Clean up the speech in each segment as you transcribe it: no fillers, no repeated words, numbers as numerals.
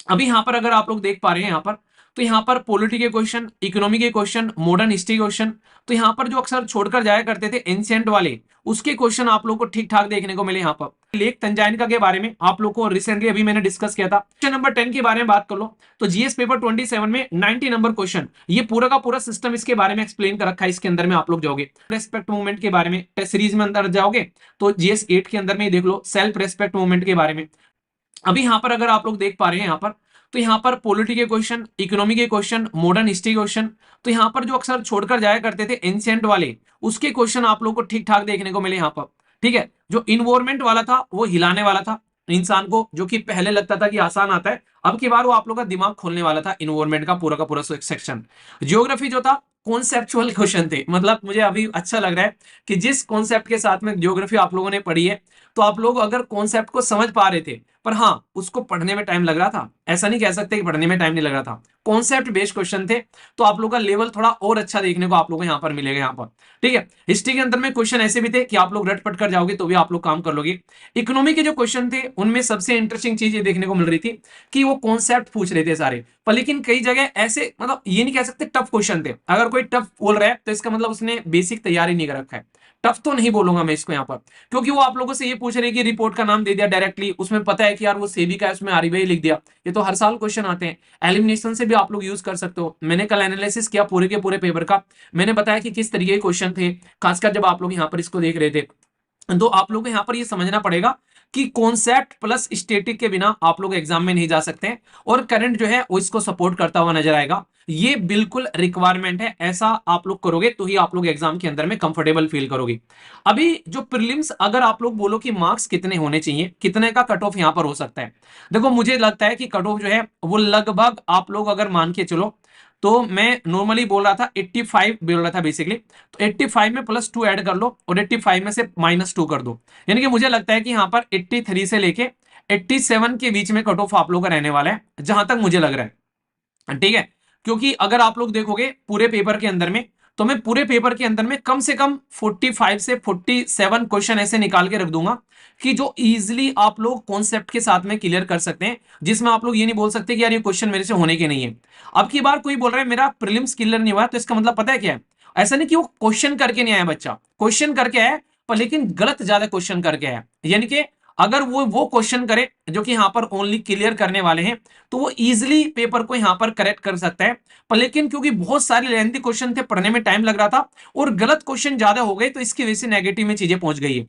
अभी यहाँ पर अगर आप लोग देख पा रहे हैं यहाँ पर, तो यहाँ पर पॉलिटी के क्वेश्चन, इकोनॉमी के क्वेश्चन, मॉडर्न हिस्ट्री क्वेश्चन, तो यहाँ पर जो अक्सर छोड़कर जाया करते थे एंशिएंट वाले, उसके क्वेश्चन आप लोग को ठीक ठाक देखने को मिले यहाँ पर। लेक तंजानिका के बारे में आप लोग को रिसेंटली अभी मैंने डिस्कस किया था। क्वेश्चन नंबर 10 के बारे में बात कर लो तो जीएस पेपर 27 में 90 नंबर क्वेश्चन, ये पूरा का पूरा सिस्टम इसके बारे में एक्सप्लेन कर रखा है। इसके अंदर में आप लोग जाओगे रेस्पेक्ट मूवमेंट के बारे में, टेस्ट सीरीज में अंदर जाओगे तो जीएस 8 के अंदर में देख लो सेल्फ रेस्पेक्ट मूवमेंट के बारे में। अभी यहाँ पर अगर आप लोग देख पा रहे हैं यहाँ पर, तो यहाँ पर पॉलिटी के क्वेश्चन, इकोनॉमी के क्वेश्चन, मॉडर्न हिस्ट्री क्वेश्चन, तो यहाँ पर जो अक्सर छोड़कर जाया करते थे एंशिएंट वाले, उसके क्वेश्चन आप लोग को ठीक ठाक देखने को मिले यहाँ पर। ठीक है, जो इन्वायरमेंट वाला था वो हिलाने वाला था इंसान को, जो कि पहले लगता था कि आसान आता है, अब की बार वो आप लोग का दिमाग खोलने वाला था इन्वायरमेंट का पूरा सेक्शन। ज्योग्राफी जो था कॉन्सेप्चुअल क्वेश्चन थे, मतलब मुझे अभी अच्छा लग रहा है कि जिस कॉन्सेप्ट के साथ में ज्योग्राफी आप लोगों ने पढ़ी है, तो आप लोग अगर कॉन्सेप्ट को समझ पा रहे थे, पर हाँ उसको पढ़ने में टाइम लग रहा था, ऐसा नहीं कह सकते कि पढ़ने में टाइम नहीं लग रहा था, कॉन्सेप्ट बेस्ड क्वेश्चन थे, तो आप लोग का लेवल थोड़ा और अच्छा देखने को आप लोगों को यहाँ पर मिलेगा यहाँ पर। ठीक है, हिस्ट्री के अंदर में क्वेश्चन ऐसे भी थे कि आप लोग रट पट कर जाओगे तो भी आप लोग काम कर लोगे। इकोनॉमी के जो क्वेश्चन थे उनमें सबसे इंटरेस्टिंग चीज ये देखने को मिल रही थी कि वो कॉन्सेप्ट पूछ रहे थे सारे, पर लेकिन कई जगह ऐसे, मतलब ये नहीं कह सकते टफ क्वेश्चन थे। अगर कोई टफ बोल रहा है तो इसका मतलब उसने बेसिक तैयारी नहीं कर रखा है। टफ तो नहीं बोलूंगा मैं इसको यहाँ पर, क्योंकि वो आप लोगों से ये पूछ रहे हैं कि रिपोर्ट का नाम दे दिया डायरेक्टली, उसमें पता है कि यार वो सेबी का है, उसमें आरबीआई लिख दिया। ये तो हर साल क्वेश्चन आते हैं, एलिमिनेशन से भी आप लोग यूज कर सकते हो। मैंने कल एनालिसिस किया पूरे के पूरे पेपर का, मैंने बताया कि किस तरीके के क्वेश्चन थे, खासकर जब आप लोग यहाँ पर इसको देख रहे थे। तो आप लोग को यहाँ पर ये समझना पड़ेगा कि कॉन्सेप्ट प्लस स्टैटिक के बिना आप लोग एग्जाम में नहीं जा सकते हैं, और करंट जो है वो इसको सपोर्ट करता हुआ नजर आएगा। ये बिल्कुल रिक्वायरमेंट है, ऐसा आप लोग करोगे तो ही आप लोग एग्जाम के अंदर में कंफर्टेबल फील करोगे। अभी जो प्रीलिम्स, अगर आप लोग बोलो कि मार्क्स कितने होने चाहिए, कितने का कट ऑफ यहाँ पर हो सकता है, देखो मुझे लगता है कि कट ऑफ जो है वो लगभग आप लोग अगर मान के चलो, तो मैं नॉर्मली बोल रहा था 85 बोल रहा था बेसिकली, तो 85 में +2 ऐड कर लो और 85 में से -2 कर दो, यानी कि मुझे लगता है कि यहाँ पर 83 से लेके 87 के बीच में कट ऑफ आप लोग का रहने वाला है, जहां तक मुझे लग रहा है। ठीक है, क्योंकि अगर आप लोग देखोगे पूरे पेपर के अंदर में, तो मैं पूरे पेपर के अंदर में कम से कम 45 से 47 क्वेश्चन ऐसे निकाल के रख दूंगा कि जो इजीली आप लोग कॉन्सेप्ट के साथ में क्लियर कर सकते हैं, जिसमें आप लोग ये नहीं बोल सकते कि यार ये क्वेश्चन मेरे से होने के नहीं है। अब की बार कोई बोल रहा है मेरा प्रीलिम्स क्लियर नहीं हुआ, तो इसका मतलब पता है क्या है? ऐसा नहीं कि वो क्वेश्चन करके नहीं आया बच्चा, क्वेश्चन करके आया, पर लेकिन गलत ज्यादा क्वेश्चन करके आया। यानी कि अगर वो क्वेश्चन करे जो कि यहाँ पर ओनली क्लियर करने वाले हैं, तो वो इजिली पेपर को यहाँ पर करेक्ट कर सकता है। पर लेकिन क्योंकि बहुत सारे लेंथी क्वेश्चन थे, पढ़ने में टाइम लग रहा था, और गलत क्वेश्चन ज्यादा हो गए, तो इसकी वजह से नेगेटिव में चीजें पहुंच गई है।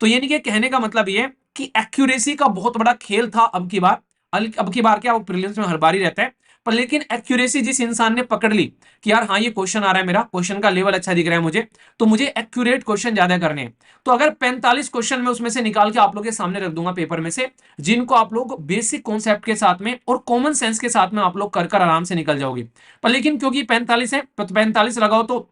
तो यानी कि कहने का मतलब ये है कि एक्यूरेसी का बहुत बड़ा खेल था अब की बार। अब की बार क्या, वो प्रीलिम्स में हर बार ही रहता है, पर लेकिन एक्यूरेसी जिस इंसान ने पकड़ ली कि यार हाँ ये क्वेश्चन आ रहा है, मेरा क्वेश्चन का लेवल अच्छा दिख रहा है मुझे, तो मुझे एक्यूरेट क्वेश्चन ज्यादा करने हैं, तो अगर 45 क्वेश्चन में उसमें से निकाल के आप लोग के सामने रख दूंगा पेपर में से, जिनको आप लोग बेसिक कॉन्सेप्ट के साथ में और कॉमन सेंस के साथ में आप लोग कर आराम से निकल जाओगे। पर लेकिन क्योंकि 45 है तो 45 लगाओ तो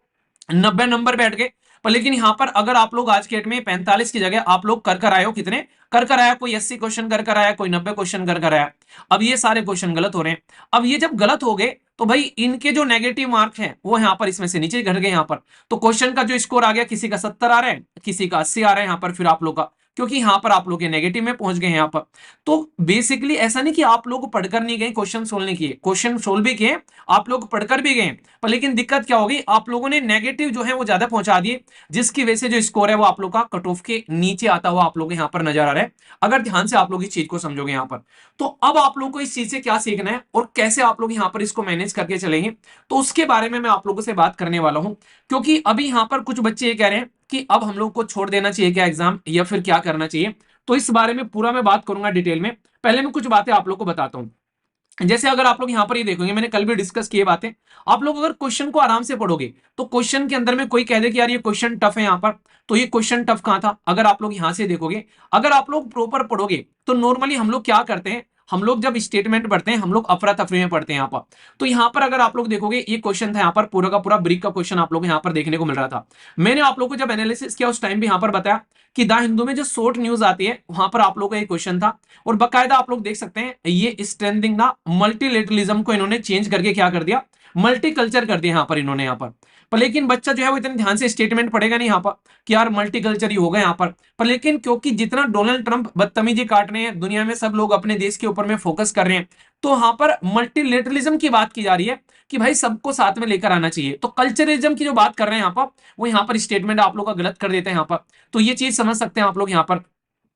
90 नंबर बैठ गए। पर लेकिन यहां पर अगर आप लोग आज के डेट में 45 की जगह आप लोग कर आए हो, कितने कर आया, कोई 80 क्वेश्चन कर आया, कोई 90 क्वेश्चन कर आया, अब ये सारे क्वेश्चन गलत हो रहे हैं। अब ये जब गलत हो गए, तो भाई इनके जो नेगेटिव मार्क्स हैं वो यहाँ पर इसमें से नीचे घट गए यहाँ पर। तो क्वेश्चन का जो स्कोर आ गया, किसी का 70 आ रहा है, किसी का 80 आ रहा है यहाँ पर, फिर आप लोग का, क्योंकि यहाँ पर आप लोग के नेगेटिव में पहुंच गए यहाँ पर। तो बेसिकली ऐसा नहीं कि आप लोग पढ़कर नहीं गए, क्वेश्चन सोल्व नहीं किए, क्वेश्चन सोल्व भी किए, आप लोग पढ़कर भी गए, पर लेकिन दिक्कत क्या होगी, आप लोगों ने नेगेटिव जो है वो ज्यादा पहुंचा दिए, जिसकी वजह से जो स्कोर है वो आप लोग का कट ऑफ के नीचे आता हुआ आप लोग यहाँ पर नजर आ रहा है। अगर ध्यान से आप लोग इस चीज को समझोगे यहाँ पर, तो अब आप लोग को इस चीज से क्या सीखना है और कैसे आप लोग यहाँ पर इसको मैनेज करके चलेंगे, तो उसके बारे में मैं आप लोगों से बात करने वाला हूं। क्योंकि अभी यहाँ पर कुछ बच्चे ये कह रहे हैं कि अब हम लोग को छोड़ देना चाहिए क्या एग्जाम, या फिर क्या करना चाहिए, तो इस बारे में पूरा मैं बात करूंगा डिटेल में। पहले मैं कुछ बातें आप लोग को बताता हूं। जैसे अगर आप लोग यहाँ पर ये देखोगे, मैंने कल भी डिस्कस किए बातें, आप लोग अगर क्वेश्चन को आराम से पढ़ोगे, तो क्वेश्चन के अंदर में कोई कह दे कि यार ये क्वेश्चन टफ है यहाँ पर, तो ये क्वेश्चन टफ कहाँ था, अगर आप लोग यहाँ से देखोगे, अगर आप लोग प्रॉपर पढ़ोगे, तो नॉर्मली हम लोग क्या करते हैं, हम लोग जब स्टेटमेंट पढ़ते हैं, हम लोग अफरा तफरी में पढ़ते हैं यहाँ पर। तो यहाँ पर अगर आप लोग देखोगे, ये क्वेश्चन था यहाँ पर पूरा का पूरा ब्रिक का क्वेश्चन आप लोग यहाँ पर देखने को मिल रहा था। मैंने आप लोग को जब एनालिसिस किया उस टाइम भी यहाँ पर बताया कि द हिंदू में जो शॉर्ट न्यूज आती है, वहां पर आप लोग का ये क्वेश्चन था, और बकायदा आप लोग देख सकते हैं ये स्ट्रेंथिंग द मल्टीलेटरलिज्म को इन्होंने चेंज करके क्या कर दिया, मल्टी कल्चर कर दिया यहाँ पर इन्होंने यहाँ पर लेकिन बच्चा जो है वो इतने ध्यान से स्टेटमेंट पढ़ेगा नहीं यहाँ पर कि यार मल्टी कल्चर ही होगा यहाँ पर लेकिन क्योंकि जितना डोनाल्ड ट्रंप बदतमीजी काट रहे हैं दुनिया में, सब लोग अपने देश के ऊपर में फोकस कर रहे हैं, तो यहाँ पर मल्टीलेटरलिज्म की बात की जा रही है कि भाई सबको साथ में लेकर आना चाहिए। तो कल्चरिज्म की जो बात कर रहे हैं यहाँ पर, वो यहाँ पर स्टेटमेंट आप लोग का गलत कर देते हैं यहाँ पर। तो ये चीज समझ सकते हैं आप लोग यहाँ पर।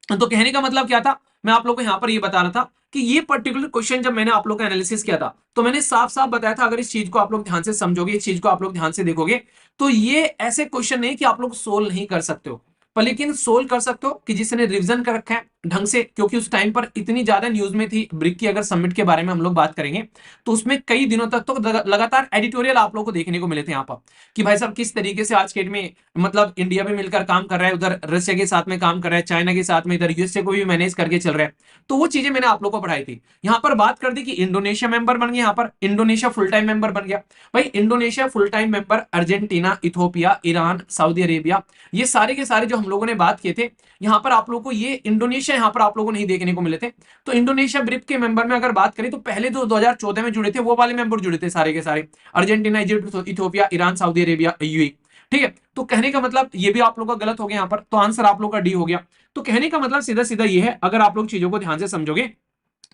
तो कहने का मतलब क्या था, मैं आप लोग को यहाँ पर ये बता रहा था कि ये पर्टिकुलर क्वेश्चन जब मैंने आप लोग का एनालिसिस किया था तो मैंने साफ साफ बताया था, अगर इस चीज को आप लोग ध्यान से समझोगे, इस चीज को आप लोग ध्यान से देखोगे, तो ये ऐसे क्वेश्चन नहीं कि आप लोग सोल्व नहीं कर सकते हो, पर लेकिन सोल्व कर सकते हो कि जिसने रिवीजन कर रखा है ढंग से। क्योंकि उस टाइम पर इतनी ज्यादा न्यूज में थी ब्रिक की, अगर समिट के बारे में हम लोग बात करेंगे तो उसमें कई दिनों तक तो लगातार एडिटोरियल आप लोग को देखने को मिले थे यहाँ पर कि भाई साहब किस तरीके से आज के डेट में मतलब इंडिया भी मिलकर काम कर रहा है, उधर रशिया के साथ में काम कर रहा है, चाइना के साथ में इधर यूएसए को भी मैनेज करके चल रहा है। तो वो चीजें मैंने आप लोग को पढ़ाई थी। यहाँ पर बात कर दी कि इंडोनेशिया मेंबर बन गया, यहाँ पर इंडोनेशिया फुल टाइम मेंबर बन गया। भाई Indonesia full time member Argentina, Ethiopia, Iran, Saudi Arabia, ये सारे के सारे जो हम लोगों ने बात किए थे, यहाँ पर आप लोगों को ये इंडोनेशिया यहाँ पर आप लोगों को नहीं देखने को मिले थे। तो इंडोनेशिया ब्रिक के मेंबर में अगर बात करें तो पहले तो 2014 में जुड़े थे वो वाले मेंबर जुड़े थे सारे के सारे, Argentina, Egypt, Ethiopia, Iran, Saudi Arabia, UAE. ठीक है, तो कहने का मतलब ये भी आप लोग का गलत हो गया यहाँ पर, तो आंसर आप लोग का डी हो गया। तो कहने का मतलब सीधा सीधा ये है, अगर आप लोग चीजों को ध्यान से समझोगे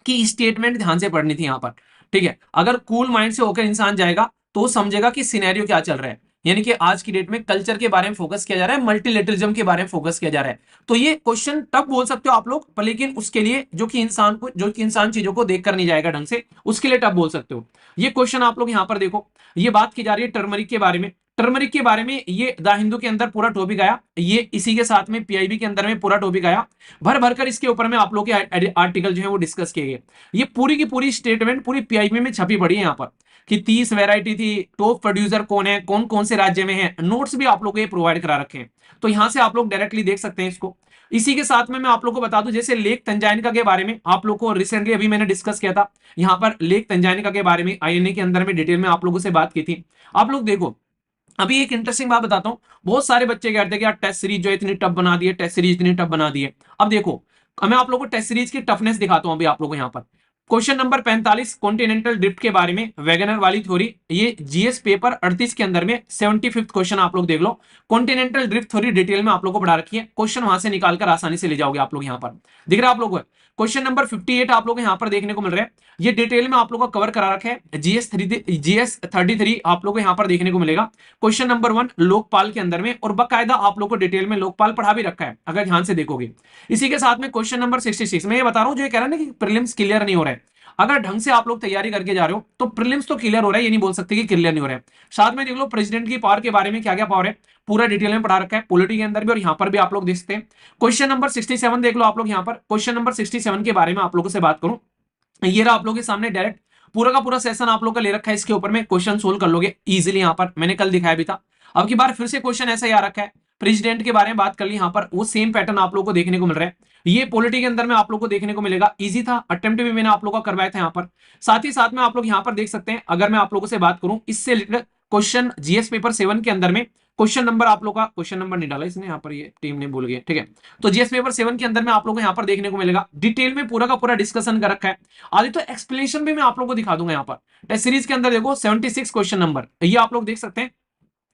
कि स्टेटमेंट ध्यान से पढ़नी थी यहाँ पर। ठीक है, अगर कूल माइंड से होकर इंसान जाएगा तो समझेगा कि सिनेरियो क्या चल रहा है, यानी कि आज की डेट में कल्चर के बारे में फोकस किया जा रहा है, मल्टीलेटरिज्म के बारे में फोकस किया जा रहा है। तो ये क्वेश्चन तब बोल सकते हो आप लोग, पर लेकिन उसके लिए जो कि इंसान चीजों को देख कर नहीं जाएगा ढंग से, उसके लिए तब बोल सकते हो। ये क्वेश्चन आप लोग यहाँ पर देखो, ये बात की जा रही है टर्मरिक के बारे में। टर्मरिक के बारे में ये द हिंदू के अंदर पूरा टॉपिक आया, ये इसी के साथ में पीआईबी के अंदर में पूरा टॉपिक आया, भर भर कर इसके ऊपर में आप लोग के आर्टिकल जो है वो डिस्कस किए गए। ये पूरी की पूरी स्टेटमेंट पूरी पीआईबी में छपी पड़ी है यहाँ पर कि 30 वैरायटी थी, टॉप प्रोड्यूसर कौन है, कौन कौन से राज्य में है, नोट्स भी आप लोग को ये प्रोवाइड करा रखे हैं। तो यहां से आप लोग डायरेक्टली देख सकते हैं इसको। इसी के साथ में मैं आप लोग को बता दूं, जैसे लेक तंजानिका के बारे में आप लोग को रिसेंटली अभी मैंने डिस्कस किया था, यहाँ पर लेक तंजानिका के बारे में आईएनए के अंदर में डिटेल में आप लोगों से बात की थी। आप लोग देखो, अभी एक इंटरेस्टिंग बात बताता हूं, बहुत सारे बच्चे कहते हैं कि यार टेस्ट सीरीज जो इतनी टफ बना दी है, टेस्ट सीरीज इतनी टफ बना दी है। अब देखो, मैं आप लोगों को टेस्ट सीरीज की टफनेस दिखाता हूं अभी आप लोगों को यहाँ पर। क्वेश्चन नंबर 45 कॉन्टिनेंटल ड्रिफ्ट के बारे में, वैगनर वाली थ्योरी, ये जीएस पेपर 38 के अंदर में 75th क्वेश्चन आप लोग देख लो। कॉन्टिनेंटल ड्रिफ्ट थ्योरी डिटेल में आप लोग को पढ़ा रखी है, क्वेश्चन वहां से निकालकर आसानी से ले जाओगे आप लोग। यहाँ पर दिख रहा है आप लोग को क्वेश्चन नंबर 58 आप लोग यहाँ पर देखने को मिल रहा है, ये डिटेल में आप लोग को कवर करा रखा है। जीएस 33 आप लोग को यहाँ पर देखने को मिलेगा, क्वेश्चन नंबर 1 लोकपाल के अंदर में, और बकायदा आप लोग को डिटेल में लोकपाल पढ़ा भी रखा है अगर ध्यान से देखोगे। इसी के साथ में क्वेश्चन नंबर 66, मैं ये बता रहा हूँ जो ये कह रहा है ना कि प्रीलिम्स क्लियर नहीं हो रहा है, अगर ढंग से आप लोग तैयारी करके जा रहे हो तो प्रीलिम्स तो क्लियर हो रहा है, ये नहीं बोल सकते कि क्लियर नहीं हो रहा है। साथ में देख लो प्रेसिडेंट की पावर के बारे में, क्या क्या पावर है पूरा डिटेल में पढ़ा रखा है, पॉलिटी के अंदर भी और यहाँ पर भी आप लोग देख सकते हैं। क्वेश्चन नंबर 67 देख लो आप लोग यहाँ पर, क्वेश्चन नंबर 67 के बारे में आप लोगों से बात करूं, ये रहा आप लोगों के सामने डायरेक्ट पूरा का पूरा सेशन आप लोग का ले रखा है, इसके ऊपर में क्वेश्चन सोल्व कर लोगे इजीली। यहाँ पर मैंने कल दिखाया भी था, अब की बार फिर से क्वेश्चन ऐसा ही आ रखा है। प्रेसिडेंट के बारे में बात कर ली, यहाँ पर वो सेम पैटर्न आप लोग को देखने को मिल रहा है, ये पॉलिटी के अंदर में आप लोग को देखने को मिलेगा। इजी था, अटेम्प्ट भी मैंने आप लोग का करवाया था यहाँ पर। साथ ही साथ में आप लोग यहाँ पर देख सकते हैं, अगर मैं आप लोगों से बात करूं इससे रिलेटेड क्वेश्चन जीएस पेपर 7 के अंदर में, क्वेश्चन नंबर आप लोग का, क्वेश्चन नंबर नहीं डाला इसने यहाँ पर, ये टीम ने भूल गई, ठीक है। तो जीएस पेपर 7 के अंदर में आप लोग को यहाँ पर देखने को मिलेगा, डिटेल में पूरा का पूरा डिस्कशन कर रखा है। आदि तो एक्सप्लेनेशन भी मैं आप लोग को दिखा दूंगा यहाँ पर। टेस्ट सीरीज के अंदर देखो 76 क्वेश्चन नंबर, ये आप लोग देख सकते हैं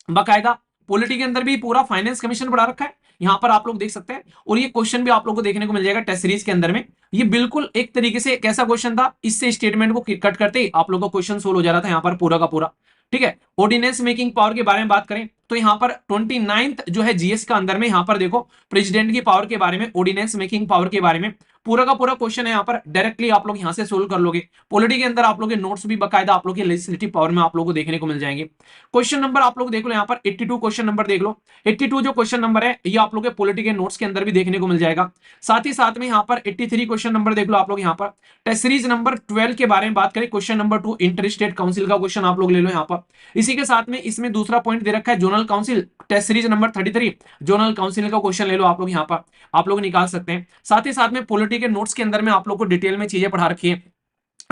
बाकायदा। पॉलिटी के अंदर भी पूरा फाइनेंस कमीशन पढ़ा रखा है, यहाँ पर आप लोग देख सकते हैं, और ये क्वेश्चन भी आप लोग को देखने को मिल जाएगा टेस्ट सीरीज के अंदर में। ये बिल्कुल एक तरीके से कैसा क्वेश्चन था, इससे स्टेटमेंट को कट करते ही आप लोग का क्वेश्चन सोल्व हो जा रहा था यहाँ पर पूरा का पूरा। ठीक है, ऑर्डिनेंस मेकिंग पावर के बारे में बात करें तो यहाँ पर 29th जो है जीएस का अंदर में, यहाँ पर देखो प्रेसिडेंट की पावर के बारे में, ऑर्डिनेंस मेकिंग पावर के बारे में पूरा का पूरा क्वेश्चन है यहाँ पर, डायरेक्टली आप लोग यहाँ से सोल्व कर लोगे। पॉलिटी के अंदर आप लोग के नोट्स भी बकायदा आप लोग के लेजिस्लेटिव पावर में आप लोग को देखने को मिल जाएंगे। क्वेश्चन नंबर आप लोग देख लो यहाँ पर 82 क्वेश्चन नंबर देख लो, 82 जो क्वेश्चन नंबर है ये आप लोग के पॉलिटी के नोट्स के अंदर भी देखने को मिल जाएगा। साथ ही साथ में यहाँ पर 83 क्वेश्चन नंबर देख लो आप लोग यहाँ पर। टेस्ट सीरीज नंबर 12 के बारे में बात करें, question number 2 inter state council का क्वेश्चन आप लोग ले लो यहाँ पर। इसी के साथ में इसमें दूसरा पॉइंट दे रखा है zonal council, test series number 33 zonal council का क्वेश्चन ले लो आप लोग यहाँ पर, आप लोग निकाल सकते हैं। साथ ही साथ में पॉलिटी के नोट्स के अंदर में आप लोग को डिटेल में चीजें पढ़ा रखी है।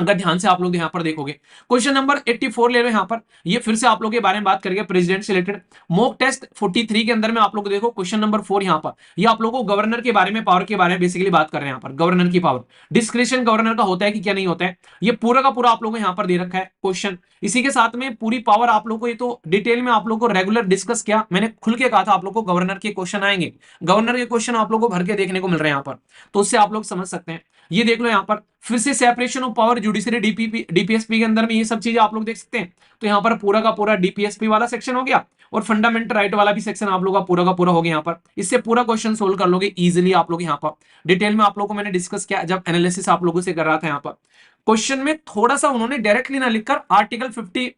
अगर ध्यान से आप लोग यहाँ पर देखोगे। क्वेश्चन नंबर 84 ले लो यहाँ पर, ये फिर से आप लोग के बारे में बात करेंगे प्रेसिडेंट से रिलेटेड। मॉक टेस्ट 43 के अंदर में आप लोग देखो क्वेश्चन नंबर 4 यहाँ पर, ये आप लोगों को गवर्नर के बारे में, पावर के बारे में बेसिकली बात कर रहे हैं यहाँ पर। गवर्नर की पावर, डिस्क्रिप्शन गवर्नर का होता है कि क्या नहीं होता है, ये पूरा का पूरा आप लोगों को यहाँ पर दे रखा है क्वेश्चन। इसी के साथ में पूरी पावर आप लोग को, ये तो डिटेल में आप लोग को रेगुलर डिस्कस किया, मैंने खुल के कहा था आप लोग को गवर्नर के क्वेश्चन आएंगे, गवर्नर के क्वेश्चन आप लोग को भर के देखने को मिल रहे हैं यहाँ पर, तो उससे आप लोग समझ सकते हैं। ये देख लो यहाँ पर फिर से separation of power judiciary DPSP के अंदर में ये सब चीजें आप लोग देख सकते हैं। तो यहाँ पर पूरा का पूरा डीपीएसपी वाला सेक्शन हो गया और फंडामेंटल राइट वाला भी सेक्शन आप लोग का पूरा हो गया यहाँ पर। इससे पूरा क्वेश्चन सोल्व कर लोगे इजीली आप लोग यहाँ पर। डिटेल में आप लोग को मैंने डिस्कस किया जब एनालिसिस आप लोगों से कर रहा था यहाँ पर। क्वेश्चन में थोड़ा सा उन्होंने डायरेक्टली ना लिखकर आर्टिकल 50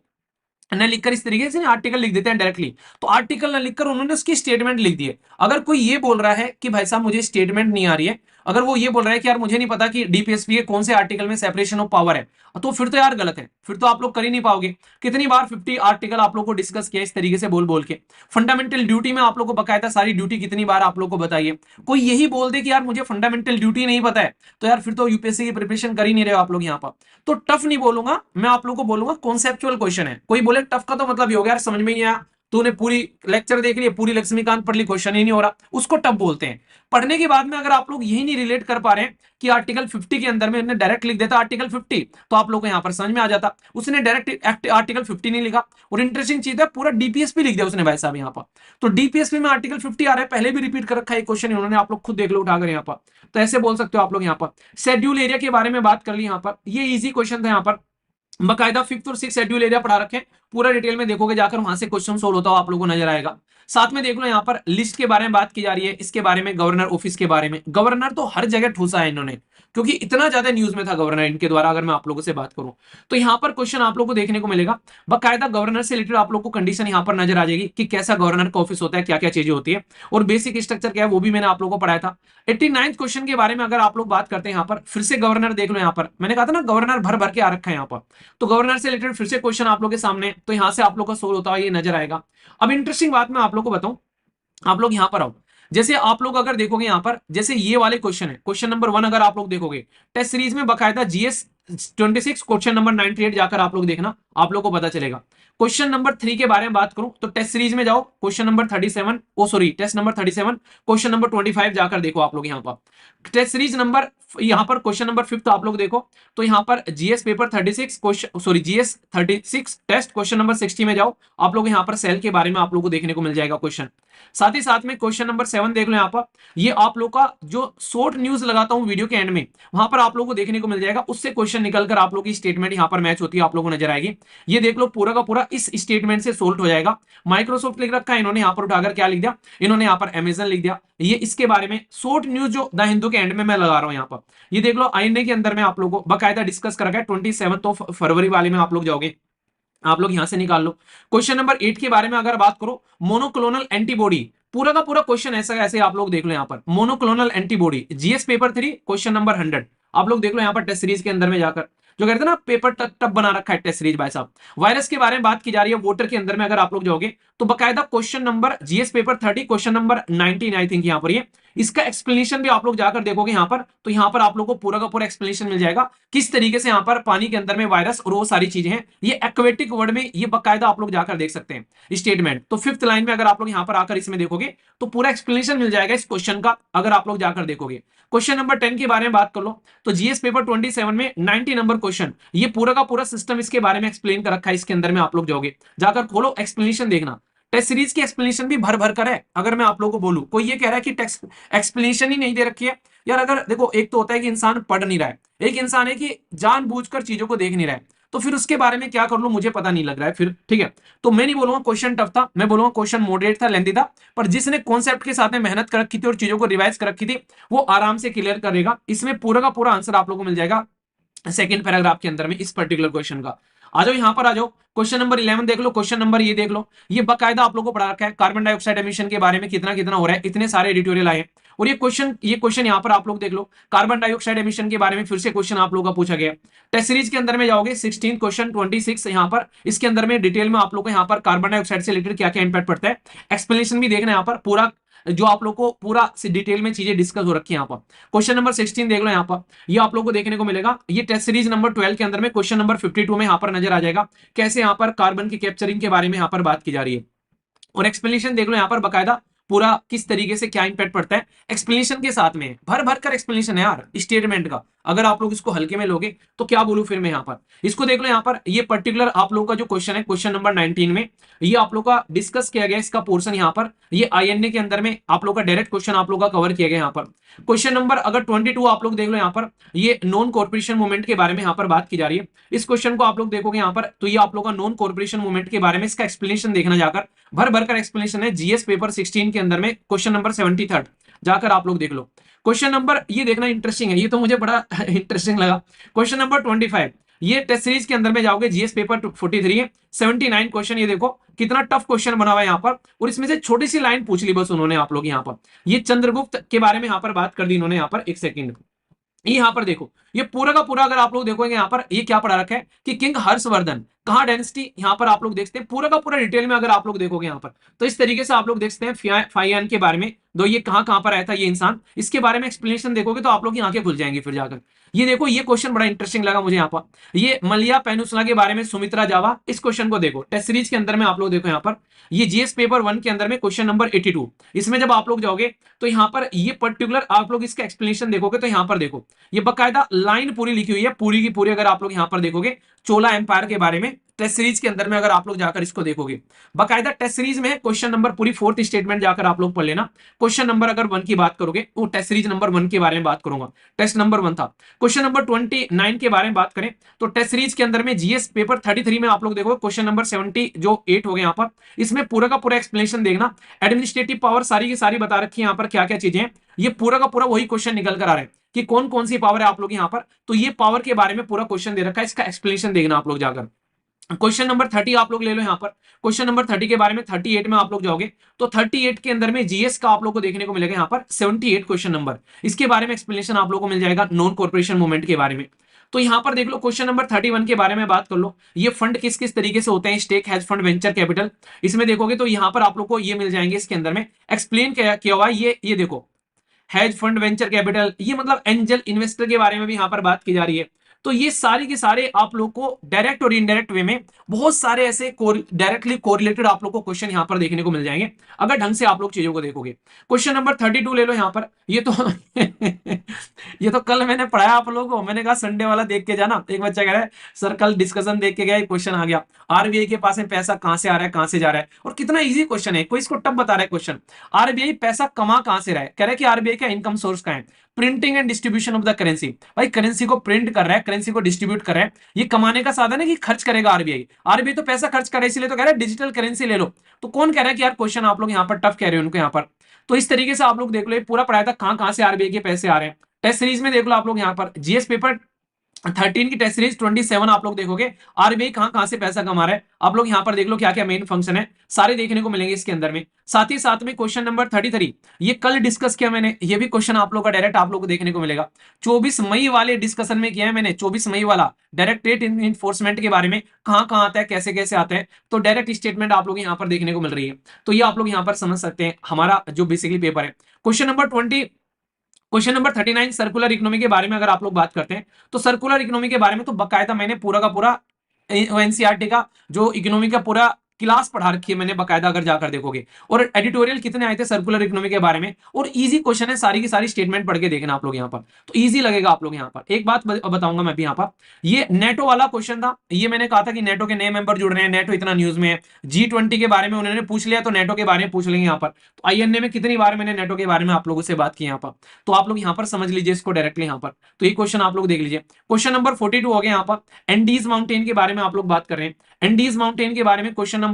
न लिखकर इस तरीके से आर्टिकल लिख देते हैं डायरेक्टली, तो आर्टिकल न लिखकर उन्होंने उसकी स्टेटमेंट लिख दी है। अगर कोई ये बोल रहा है कि भाई साहब मुझे स्टेटमेंट नहीं आ रही है, अगर वो ये बोल रहा है कि यार मुझे नहीं पता कि डीपीएसपी के कौन से आर्टिकल में सेपरेशन ऑफ पावर है, तो फिर तो यार गलत है, फिर तो आप लोग कर ही नहीं पाओगे। कितनी बार 50 आर्टिकल आप लोग को डिस्कस किया इस तरीके से बोल बोल के। फंडामेंटल ड्यूटी में आप लोग को बकायदा सारी ड्यूटी कितनी बार आप लोग को बताइए। कोई यही बोल दे कि यार मुझे फंडामेंटल ड्यूटी नहीं पता है, तो यार फिर तो यूपीएससी की प्रिपरेशन कर ही नहीं रहे हो आप लोग यहाँ पर। तो टफ नहीं बोलूंगा मैं, आप लोग को बोलूंगा कॉन्सेप्चुअल क्वेश्चन है। कोई बोले टफ का तो मतलब ये हो गया यार समझ में नहीं आया, तूने पूरी लेक्चर देख लिया, पूरी लक्ष्मीकांत पढ़ ली, क्वेश्चन ही नहीं हो रहा, उसको टफ बोलते हैं। पढ़ने के बाद में अगर आप लोग यही नहीं रिलेट कर पा रहे हैं कि आर्टिकल 50 के अंदर में उसने डायरेक्ट लिख देता आर्टिकल 50, तो आप लोग को यहां पर समझ में आ जाता। उसने डायरेक्ट आर्टिकल 50 नहीं लिखा, और इंटरेस्टिंग चीज है पूरा डीपीएसपी लिख दिया उसने भाई साहब यहाँ पर। तो डीपीएसपी में आर्टिकल 50 आ रहा है, पहले भी रिपीट कर रखा है क्वेश्चन उन्होंने, आप लोग खुद देख लो उठाकर यहाँ पर। तो ऐसे बोल सकते हो आप लोग यहाँ पर। शेड्यूल एरिया के बारे में बात कर ली यहाँ पर, ये इजी क्वेश्चन था यहाँ पर, बकायदा 5th और 6th शेड्यूल एरिया पढ़ा रखे, पूरा डिटेल में देखोगे जाकर, वहां से क्वेश्चन सोल्व होता हो आप लोगों को नजर आएगा। साथ में देख लो यहाँ पर लिस्ट के बारे में बात की जा रही है, इसके बारे में गवर्नर ऑफिस के बारे में। गवर्नर तो हर जगह ठूसा है इन्होंने, क्योंकि इतना ज्यादा न्यूज में था गवर्नर इनके द्वारा। अगर मैं आप लोगों से बात करूं तो यहाँ पर क्वेश्चन आप लोग को देखने को मिलेगा, बकायदा गवर्नर से रिलेटेड आप लोग को कंडीशन यहाँ पर नजर आ जाएगी कि कैसा गवर्नर का ऑफिस होता है, क्या क्या चीजें होती है, और बेसिक स्ट्रक्चर क्या है वो भी मैंने आप लोग को पढ़ाया था। 89th क्वेश्चन के बारे में अगर आप लोग बात करते हैं यहाँ पर, फिर से गवर्नर देख लो यहाँ पर, मैंने कहा था ना गवर्नर भर भर के आ रखा है यहाँ पर, तो गवर्नर से रिलेटेड फिर से क्वेश्चन आप लोग के सामने, तो यहां से आप लोग का सोल्व होता हुआ ये नजर आएगा। अब इंटरेस्टिंग बात मैं आप लोग को बताऊं, आप लोग यहां पर आओ, जैसे आप लोग अगर देखोगे यहां पर, जैसे ये वाले क्वेश्चन है, क्वेश्चन नंबर 1 अगर आप लोग देखोगे टेस्ट सीरीज में बकायदा जीएस 26 क्वेश्चन नंबर 98 जाकर आप लोग देखना, आप लोग को पता चलेगा। क्वेश्चन नंबर 3 के बारे में बात करूं तो टेस्ट सीरीज में जाओ, question number 37, oh sorry test number 37 question number 25 जाकर देखो आप लोग यहां पर। टेस्ट सीरीज नंबर यहां पर क्वेश्चन नंबर 5 आप लोग देखो, तो यहां पर GS paper 36 question, sorry GS 36 test question number 60 में जाओ, आप लोग यहां पर सेल के बारे में आप लोग को देखने को मिल जाएगा क्वेश्चन। साथ ही साथ में क्वेश्चन नंबर 7 देख लो यहाँ पर, ये आप लोग का जो शॉर्ट न्यूज लगाता हूं वीडियो के एंड में, वहां पर आप लोग को देखने को मिल जाएगा, उससे क्वेश्चन निकलकर आप लोग की स्टेटमेंट यहां पर मैच होती है, आप लोग को नजर आएगी। ये देख लो पूरा का पूरा इस स्टेटमेंट से सोल्व हो जाएगा। माइक्रोसॉफ्ट लिख रखा है इन्होंने, यहां पर उठाकर क्या लिख दिया इन्होंने, यहां पर अमेजन लिख दिया। ये इसके बारे में शॉर्ट न्यूज जो द हिंदू के एंड में मैं लगा रहा हूं यहाँ पर, ये देख लो आईएनए के अंदर में आप लोगों को बकायदा डिस्कस कर रखा है। 27 फरवरी वाले में आप लोग जाओगे, आप लोग यहां से निकाल लो। क्वेश्चन नंबर 8 के बारे में अगर बात करो, मोनोक्लोनल एंटीबॉडी, पूरा का पूरा क्वेश्चन ऐसा ऐसे आप लोग देख लो यहाँ पर, monoclonal antibody GS paper 3 question number 100 आप लोग देख लो यहाँ पर टेस्ट सीरीज के अंदर में जाकर, जो कहते हैं ना पेपर टप बना रखा है टेस्ट सीरीज भाई साहब। वायरस के बारे में बात की जा रही है, वोटर के अंदर में अगर आप लोग जाओगे तो बकायदा question number GS paper 30 question number 19 I think यहाँ पर, ये इसका एक्सप्लेनेशन भी आप लोग जाकर देखोगे यहाँ पर, तो यहाँ पर आप लोग को पूरा का पूरा एक्सप्लेनेशन मिल जाएगा किस तरीके से यहाँ पर पानी के अंदर में वायरस और वो सारी चीजें हैं। ये एक्वेटिक वर्ड में ये बकायदा आप लोग जाकर देख सकते हैं स्टेटमेंट। तो 5th लाइन में अगर आप लोग यहाँ पर आकर इसमें देखोगे तो पूरा एक्सप्लेनेशन मिल जाएगा इस क्वेश्चन का, अगर आप लोग जाकर देखोगे। क्वेश्चन नंबर 10 के बारे में बात कर लो, तो जीएस पेपर 27 में 90 नंबर क्वेश्चन, ये पूरा का पूरा सिस्टम इसके बारे में एक्सप्लेन कर रखा है इसके अंदर में, आप लोग जाओगे जाकर खोलो एक्सप्लेनेशन देखना। टेस्ट सीरीज की एक्सप्लेनेशन भी भर भर कर है। अगर मैं आप लोगों को बोलूं, कोई ये कह रहा है कि टेक्स्ट एक्सप्लेनेशन ही नहीं दे रखी है, यार अगर देखो एक तो होता है कि इंसान पढ़ नहीं रहा है, एक इंसान है कि जानबूझकर चीजों को देख नहीं रहा है, तो फिर उसके बारे में क्या कर लूं मुझे पता नहीं लग रहा है फिर, ठीक है। तो मैं नहीं बोलूंगा क्वेश्चन टफ था, मैं बोलूंगा क्वेश्चन मॉडरेट था, लेंथी था, पर जिसने कॉन्सेप्ट के साथ में मेहनत कर रखी थी और चीजों को रिवाइज कर रखी थी वो आराम से क्लियर करेगा। इसमें पूरा का पूरा आंसर आप लोगों को मिल जाएगा सेकंड पैराग्राफ के अंदर में इस पर्टिकुलर क्वेश्चन का। आ जाओ यहां पर आ जाओ, क्वेश्चन नंबर 11 देख लो, क्वेश्चन नंबर ये देख लो, ये बकायदा आप लोगों को पढ़ा रखा है कार्बन डाइऑक्साइड एमिशन के बारे में कितना कितना हो रहा है, इतने सारे एडिटोरियल आए। और ये क्वेश्चन यहां पर आप लोग देख लो, कार्बन डाइऑक्साइड एमिशन के बारे में फिर से क्वेश्चन आप लोगों का पूछा गया। टेस्ट सीरीज के अंदर में जाओगे 16 क्वेश्चन 26 यहां पर, इसके अंदर में डिटेल में आप लोग को यहां पर कार्बन डाइऑक्साइड से रिलेटेड क्या क्या इंपैक्ट पड़ता है एक्सप्लेनेशन भी देखना, यहां पर पूरा जो आप लोग को पूरा डिटेल में चीजें डिस्कस हो रखी है यहाँ पर। क्वेश्चन नंबर 16 देख लो यहाँ पर, ये आप लोग को देखने को मिलेगा, ये टेस्ट सीरीज नंबर 12 के अंदर में क्वेश्चन नंबर 52 में यहाँ पर नजर आ जाएगा, कैसे यहाँ पर कार्बन की कैप्चरिंग के बारे में यहाँ पर बात की जा रही है। और एक्सप्लेनेशन देख लो यहाँ पर बकायदा, पूरा किस तरीके से क्या इंपैक्ट पड़ता है, एक्सप्लेनेशन के साथ में भर भर कर एक्सप्लेनेशन है यार स्टेटमेंट का। अगर आप लोग इसको हल्के में लोगे तो क्या बोलूं फिर मैं यहाँ पर, इसको देख लो यहाँ पर, ये पर्टिकुलर आप लोग का जो क्वेश्चन है क्वेश्चन नंबर 19 में, ये आप लोग का डिस्कस किया गया इसका पोर्शन यहाँ पर, ये आईएनए के अंदर में आप लोग का डायरेक्ट क्वेश्चन आप लोग का कवर किया गया यहाँ पर। क्वेश्चन नंबर अगर 22 आप लोग देख लो यहाँ पर, ये नॉन कॉर्पोरेशन मूवमेंट के बारे में यहाँ पर बात की जा रही है। इस क्वेश्चन को आप लोग देखोगे यहाँ पर, तो ये आप लोग का नॉन कॉर्पोरेशन मूवमेंट के बारे में इसका एक्सप्लेनेशन देखना जाकर, भर भर कर एक्सप्लेनेशन है जीएस पेपर 16 के अंदर में क्वेश्चन नंबर 73 जाकर आप लोग देख लो। क्वेश्चन नंबर ये देखना इंटरेस्टिंग है, ये तो मुझे बड़ा इंटरेस्टिंग लगा। क्वेश्चन नंबर 25, ये टेस्ट सीरीज के अंदर में जाओगे, जीएस पेपर 43 है, 79 क्वेश्चन, ये देखो कितना टफ क्वेश्चन बना हुआ है यहाँ पर, और इसमें से छोटी सी लाइन पूछ ली बस उन्होंने आप लोग यहाँ पर, ये चंद्रगुप्त के बारे में यहाँ पर बात कर दी इन्होंने यहाँ पर। एक सेकंड, ये यहाँ पर देखो, ये पूरा का पूरा अगर आप लोग देखोगे यहाँ पर, ये क्या पढ़ा रखा है कि किंग हर्षवर्धन कहाँ डायनेस्टी, यहाँ पर आप लोग देखते हैं पूरा का पूरा डिटेल में अगर आप लोग देखोगे यहाँ पर, तो इस तरीके से आप लोग देखते हैं फाइयान के बारे में, दो ये कहाँ पर आया था ये इंसान, इसके बारे में एक्सप्लेनेशन देखोगे तो आप लोग की आंखें खुल जाएंगी फिर जाकर। ये देखो, ये क्वेश्चन बड़ा इंटरेस्टिंग लगा मुझे यहाँ पर, ये मलिया पेनुसला के बारे में, सुमित्रा जावा, इस क्वेश्चन को देखो टेस्ट सीरीज के अंदर में आप लोग देखो यहाँ पर, ये जीएस पेपर 1 के अंदर में क्वेश्चन नंबर 82, इसमें जब आप लोग जाओगे तो यहाँ पर ये पर्टिकुलर आप लोग इसका एक्सप्लेनेशन देखोगे तो यहाँ पर देखो, ये बकायदा लाइन पूरी लिखी हुई है पूरी की पूरी, अगर आप लोग यहाँ पर देखोगे चोला एम्पायर के बारे में टेस्ट सीरीज के अंदर में, अगर आप लोग जाकर इसको देखोगे बकायदा टेस्ट सीरीज में क्वेश्चन नंबर पूरी 4th स्टेटमेंट जाकर आप लोग पढ़ लेना। क्वेश्चन नंबर अगर 1 की बात करोगे, वो टेस्ट सीरीज नंबर 1 के बारे में बात करूंगा, टेस्ट नंबर 1 था। क्वेश्चन नंबर 29 के बारे में बात करें तो टेस्ट सीरीज के अंदर में जीएस पेपर 33 में आप लोग देखो क्वेश्चन नंबर 70 जो 8 हो गए यहाँ पर, इसमें पूरा का पूरा एक्सप्लेनेशन देखना, एडमिनिस्ट्रेटिव पावर सारी की सारी बता रखी है यहाँ पर क्या क्या चीजें हैं, ये पूरा का पूरा वही क्वेश्चन निकल कर आ रहे हैं कि कौन कौन सी पावर है आप लोग यहाँ पर, तो ये पावर के बारे में पूरा क्वेश्चन दे रखा है, इसका एक्सप्लेनेशन देखना आप लोग जाकर। क्वेश्चन नंबर 30 आप लोग ले लो यहाँ पर, क्वेश्चन नंबर 30 के बारे में 38 में आप लोग जाओगे तो 38 के अंदर में जीएस का आप लोग को देखने को मिलेगा यहाँ पर 78 क्वेश्चन नंबर, इसके बारे में एक्सप्लेनेशन आप लोग को मिल जाएगा नॉन कॉर्पोरेशन मूवमेंट के बारे में। तो यहाँ पर देख लो क्वेश्चन नंबर 31 के बारे में बात कर लो, ये फंड किस किस तरीके से होते हैं, stake, hedge fund, venture capital, इसमें देखोगे तो यहाँ पर आप लोग को ये मिल जाएंगे, इसके अंदर में एक्सप्लेन किया हुआ है, ये देखो हेज फंड, वेंचर कैपिटल, ये मतलब एंजल इन्वेस्टर के बारे में भी यहाँ पर बात की जा रही है। तो ये सारे के सारे आप लोग को डायरेक्ट और इनडायरेक्ट वे में बहुत सारे ऐसे डायरेक्टली कोरिलेटेड आप लोग को क्वेश्चन यहाँ पर देखने को मिल जाएंगे अगर ढंग से आप लोग चीजों को देखोगे। क्वेश्चन नंबर 32 ले लो यहाँ पर, ये तो ये तो कल मैंने पढ़ाया आप लोगों को, मैंने कहा संडे वाला देख के जाना, एक बच्चा कह रहा है सर कल डिस्कशन देख के गया क्वेश्चन आ गया, आरबीआई के पास में पैसा कहां से आ रहा है कहां से जा रहा है, और कितना इजी क्वेश्चन है, कोई इसको टफ बता रहा है क्वेश्चन, आरबीआई पैसा कमा कहां से रहा है, कह रहा है कि आरबीआई का इनकम सोर्स का है printing and distribution of the currency, भाई करेंसी को प्रिंट कर रहा है, करेंसी को डिस्ट्रीब्यूट कर रहा है, ये कमाने का साधन है कि खर्च करेगा आरबीआई, आरबीआई तो पैसा खर्च कर रहा है, इसलिए तो कह रहा है डिजिटल करेंसी ले लो। तो कौन कह रहा है कि यार क्वेश्चन आप लोग यहाँ पर टफ कह रहे हो उनको यहाँ पर, तो इस तरीके से आप लोग देख लो पूरा पढ़ाया था कहां कहां से आरबीआई के पैसे आ रहे हैं। टेस्ट सीरीज में देख लो आप लोग यहाँ पर जीएस पेपर 13 की टेस्ट सीरीज 27 आप लोग देखोगे आरबीआई कहां कहां से पैसा कमा रहा है, आप लोग यहां पर देख लो क्या क्या मेन फंक्शन है, सारे देखने को मिलेंगे इसके अंदर में। साथ ही साथ में क्वेश्चन नंबर 33 ये कल डिस्कस किया मैंने, ये भी क्वेश्चन आप लोग का डायरेक्ट आप लोग को देखने को मिलेगा, 24 मई वाले डिस्कशन में किया है मैंने, 24 मई वाला डायरेक्ट रेट इन्फोर्समेंट के बारे में कहां कहां आता है कैसे कैसे आता है, तो डायरेक्ट स्टेटमेंट आप लोग यहाँ पर देखने को मिल रही है, तो ये आप लोग यहाँ पर समझ सकते हैं हमारा जो बेसिकली पेपर है। क्वेश्चन नंबर 39 सर्कुलर इकोनॉमी के बारे में अगर आप लोग बात करते हैं तो सर्कुलर इकोनॉमी के बारे में तो बकायदा मैंने पूरा का पूरा एनसीईआरटी का जो इकोनॉमी का पूरा क्लास पढ़ा रखी है मैंने बकायदा, अगर जाकर देखोगे, और एडिटोरियल कितने आए थे सर्कुलर इकोनॉमी के बारे में, और इजी क्वेश्चन है, सारी की सारी स्टेटमेंट पढ़ के देखना आप लोग यहाँ पर, तो इजी लगेगा आप लोग यहाँ पर। एक बात बताऊंगा मैं भी यहाँ पर, ये नेटो वाला क्वेश्चन था, ये मैंने कहा था कि नेटो के नए मेंबर जुड़ रहे हैं, नेटो इतना न्यूज में है, G20 के बारे में उन्होंने पूछ लिया तो नेटो के बारे में पूछ लेंगे यहाँ पर, तो आईएनए में कितनी बार मैंने नेटो के बारे में आप लोगों से बात की यहाँ पर, तो आप लोग यहाँ पर समझ लीजिए इसको डायरेक्टली यहाँ पर, तो ये क्वेश्चन आप लोग देख लीजिए। क्वेश्चन नंबर 42 हो गया यहाँ पर, एंडीज माउंटेन के बारे में आप लोग बात कर रहे हैं, एंडीज माउंटेन के बारे में क्वेश्चन नंबर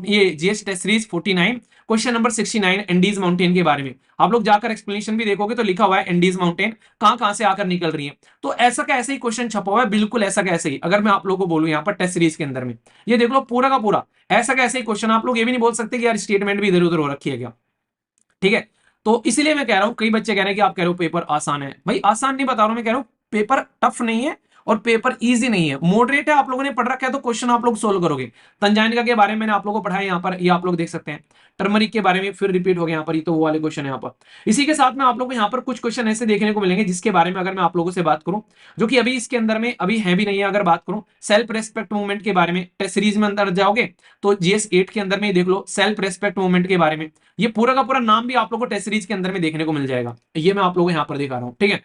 ये GS test series 49 question number 69 Andes mountain के बारे में आप लोग जाकर एक्सप्लेनेशन भी देखोगे तो लिखा हुआ है एंडीज माउंटेन कहां कहां से आकर निकल रही है, तो ऐसा का ऐसे ही क्वेश्चन छपा हुआ है, बिल्कुल ऐसा का ऐसे ही, अगर मैं आप लोगों को बोलूं यहाँ पर टेस्ट सीरीज के अंदर में ये देख लो पूरा का पूरा ऐसा का ऐसे ही क्वेश्चन, आप लोग ये भी नहीं बोल सकते कि यार स्टेटमेंट भी इधर उधर हो रखी है क्या, ठीक है। तो इसीलिए मैं कह रहा हूं, कई बच्चे कह रहे हैं कि आप कह रहे हो पेपर आसान है, भाई आसान नहीं बता रहा हूं, मैं कह रहा हूं पेपर टफ नहीं है, और पेपर इजी नहीं है, मॉडरेट है, आप लोगों ने पढ़ रखा है तो क्वेश्चन आप लोग सोल्व करोगे। तंजानिका के बारे में मैंने आप लोगों को पढ़ाया यहाँ पर, ये आप लोग देख सकते हैं। टर्मरिक के बारे में फिर रिपीट हो गया यहाँ पर, ये तो वो वाले क्वेश्चन है यहाँ पर। इसी के साथ में आप लोग को यहाँ पर कुछ क्वेश्चन ऐसे देखने को मिलेंगे जिसके बारे में अगर मैं आप लोगों से बात करूं, जो कि अभी इसके अंदर में अभी है भी नहीं है। अगर बात करूं सेल्फ रेस्पेक्ट मूवमेंट के बारे में, टेस्ट सीरीज में अंदर जाओगे तो जीएस 8 के अंदर में देख लो सेल्फ रेस्पेक्ट मूवमेंट के बारे में, ये पूरा का पूरा नाम भी आप लोगों को टेस्ट सीरीज के अंदर में देखने को मिल जाएगा। ये मैं आप लोगों को यहाँ पर दिखा रहा हूँ, ठीक है।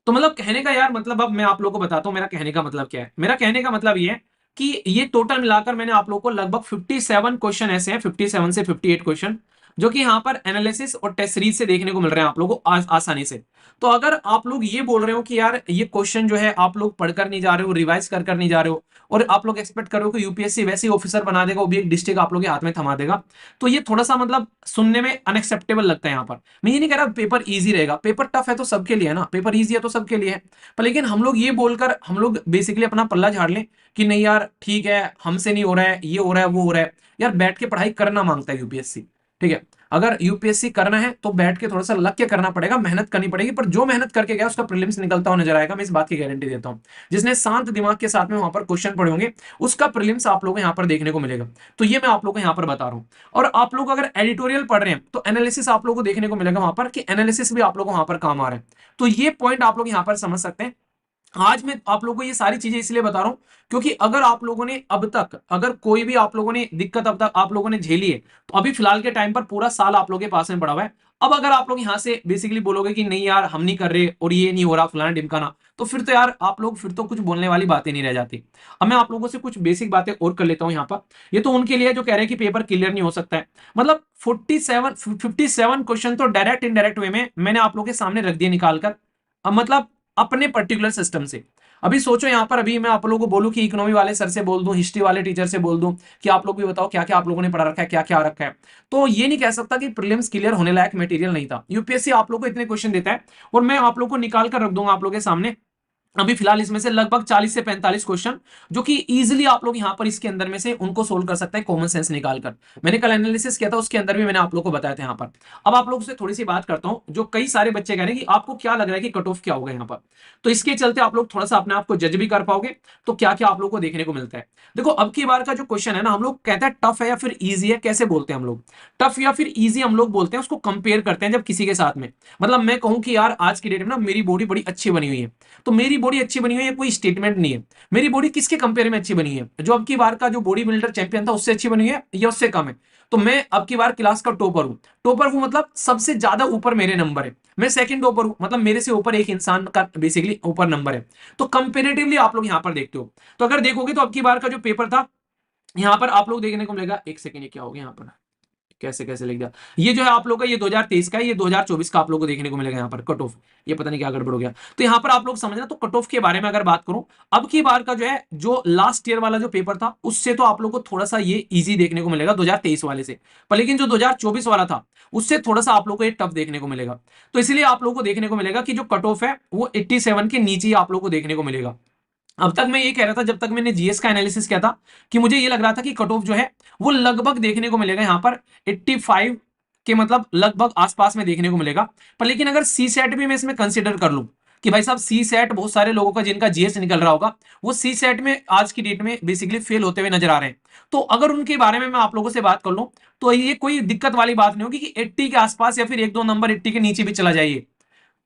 तो मतलब कहने का यार मतलब, अब मैं आप लोगों को बताता हूं मेरा कहने का मतलब क्या है। मेरा कहने का मतलब ये है कि ये टोटल मिलाकर मैंने आप लोगों को लगभग 57 क्वेश्चन ऐसे हैं, 57 से 58 क्वेश्चन, जो कि यहाँ पर एनालिसिस और टेस्ट सीरीज से देखने को मिल रहे हैं आप लोगों को आसानी से। तो अगर आप लोग ये बोल रहे हो कि यार ये क्वेश्चन जो है आप लोग पढ़कर नहीं जा रहे हो, रिवाइज कर नहीं जा रहे हो, और आप लोग एक्सपेक्ट करो कि यूपीएससी वैसे ही ऑफिसर बना देगा, वो भी एक डिस्ट्रिक्ट आप लोग के हाथ में थमा देगा, तो ये थोड़ा सा मतलब सुनने में अनएक्सेप्टेबल लगता है यहाँ पर। मैं ये नहीं कह रहा पेपर इजी रहेगा, पेपर टफ है तो सबके लिए है ना, पेपर इजी है तो सबके लिए है, पर लेकिन हम लोग ये बोलकर हम लोग बेसिकली अपना पल्ला झाड़ लें कि नहीं यार ठीक है हमसे नहीं हो रहा है, ये हो रहा है वो हो रहा है। यार बैठ के पढ़ाई करना मांगता है यूपीएससी, ठीक है। अगर यूपीएससी करना है तो बैठ के थोड़ा सा लग के करना पड़ेगा, मेहनत करनी पड़ेगी, पर जो मेहनत करके गया उसका प्रीलिम्स निकलता हुआ नजर आएगा, मैं इस बात की गारंटी देता हूं। जिसने शांत दिमाग के साथ में वहां पर क्वेश्चन पढ़े होंगे उसका प्रीलिम्स आप लोगों को यहाँ पर देखने को मिलेगा। तो ये मैं आप लोगों को यहाँ पर बता रहा हूँ। और आप लोग अगर एडिटोरियल पढ़ रहे हैं तो एनालिसिस आप लोगों को देखने को मिलेगा वहां पर, कि एनालिसिस भी आप लोग को वहां पर काम आ रहा है। तो ये पॉइंट आप लोग यहाँ पर समझ सकते हैं। आज मैं आप लोगों को ये सारी चीजें इसलिए बता रहा हूं क्योंकि अगर आप लोगों ने अब तक, अगर कोई भी आप लोगों ने दिक्कत अब तक आप लोगों ने झेली है, तो अभी फिलहाल के टाइम पर पूरा साल आप लोगों के पास में पड़ा हुआ है। अब अगर आप लोग यहां से बेसिकली बोलोगे कि नहीं यार हम नहीं कर रहे और ये नहीं हो रहा फलाना ढिमकाना, तो फिर तो यार आप लोग फिर तो कुछ बोलने वाली बातें नहीं रह जाती। अब मैं आप लोगों से कुछ बेसिक बातें और कर लेता हूं यहाँ पर। ये तो उनके लिए जो कह रहे हैं कि पेपर क्लियर नहीं हो सकता है, मतलब 57 क्वेश्चन तो डायरेक्ट इनडायरेक्ट वे में मैंने आप लोगों के सामने रख दिए निकालकर। अब मतलब अपने पर्टिकुलर सिस्टम से। अभी सोचो यहाँ पर, अभी मैं आप लोगों को बोलूं कि इकोनॉमी वाले सर से बोल दूं, हिस्ट्री वाले टीचर से बोल दूं कि आप लोग भी बताओ क्या क्या आप लोगों ने पढ़ा रखा है, क्या क्या आ रखा है, तो ये नहीं कह सकता कि प्रीलिम्स क्लियर होने लायक मटेरियल नहीं था। यूपीएससी आप लोग को इतने क्वेश्चन देता है और मैं आप लोग को निकाल कर रख दूंगा आप लोगों के सामने। अभी फिलहाल इसमें से लगभग 40 से 45 क्वेश्चन जो कि इजीली आप लोग यहां पर इसके अंदर में से उनको सोल्व कर सकते हैं कॉमन सेंस निकालकर। मैंने कल एनालिसिस किया था, उसके अंदर भी मैंने आप लोग को बताया था यहाँ पर। अब आप लोगों से थोड़ी सी बात करता हूं, जो कई सारे बच्चे कह रहे हैं कि आपको क्या लग रहा है कि कट ऑफ क्या होगा यहाँ पर, तो इसके चलते आप लोग थोड़ा सा अपने आप को जज भी कर पाओगे। तो क्या क्या आप लोग को देखने को मिलता है, देखो अब की बार का जो क्वेश्चन है ना, हम लोग कहते हैं टफ है या फिर ईजी है, कैसे बोलते हैं हम लोग, टफ या फिर ईजी हम लोग बोलते हैं उसको कंपेयर करते हैं जब किसी के साथ में। मतलब मैं कहूं कि यार आज की डेट में ना मेरी बॉडी बड़ी अच्छी बनी हुई है, तो मेरी बॉडी अच्छी बनी हुई है कोई स्टेटमेंट नहीं है। मेरी बॉडी किसके कंपेयर में अच्छी बनी है, जो अब की बार का जो बॉडी बिल्डर चैंपियन था उससे अच्छी बनी है या उससे कम है। तो मैं अब की बार क्लास का टॉपर हूं, टॉपर हूं मतलब सबसे ज्यादा ऊपर मेरे नंबर है। मैं सेकंड टॉपर हूं मतलब मेरे से ऊपर एक इंसान का बेसिकली ऊपर नंबर है। तो कंपेरेटिवली आप लोग यहां पर देखते हो, तो अगर देखोगे तो अब की बार का जो पेपर था यहां पर आप लोग देखने को मिलेगा, एक सेकंड ये क्या हो गया यहाँ पर, कैसे कैसे लिख दिया, ये जो है आप लोग का ये 2023 का है, ये 2024 का आप लोगों को देखने को मिलेगा यहाँ पर कट ऑफ। ये पता नहीं क्या गड़बड़ हो गया, तो यहाँ पर आप लोग समझना। तो कट ऑफ के बारे में अगर बात करूं, अब की बार का जो है जो लास्ट ईयर वाला जो पेपर था उससे तो आप लोग को थोड़ा सा ये इजी देखने को मिलेगा 2023 वाले से, पर लेकिन जो 2024 वाला था उससे थोड़ा सा आप लोग को ये टफ देखने को मिलेगा। तो इसलिए आप लोग को देखने को मिलेगा कि जो कट ऑफ है वो 87 के नीचे ही आप लोग को देखने को मिलेगा। अब तक मैं ये कह रहा था जब तक मैंने जीएस का एनालिसिस किया था कि मुझे ये लग रहा था कि कट ऑफ जो है वो लगभग देखने को मिलेगा यहाँ पर 85 के मतलब लगभग आसपास में देखने को मिलेगा। पर लेकिन अगर सी सेट भी मैं इसमें कंसिडर कर लूं कि भाई साहब सी सेट बहुत सारे लोगों का जिनका जीएस निकल रहा होगा वो सी सेट में आज की डेट में बेसिकली फेल होते हुए नजर आ रहे हैं, तो अगर उनके बारे में मैं आप लोगों से बात कर लूं तो ये कोई दिक्कत वाली बात नहीं होगी कि 80 के आसपास या फिर एक दो नंबर 80 के नीचे भी चला जाइए।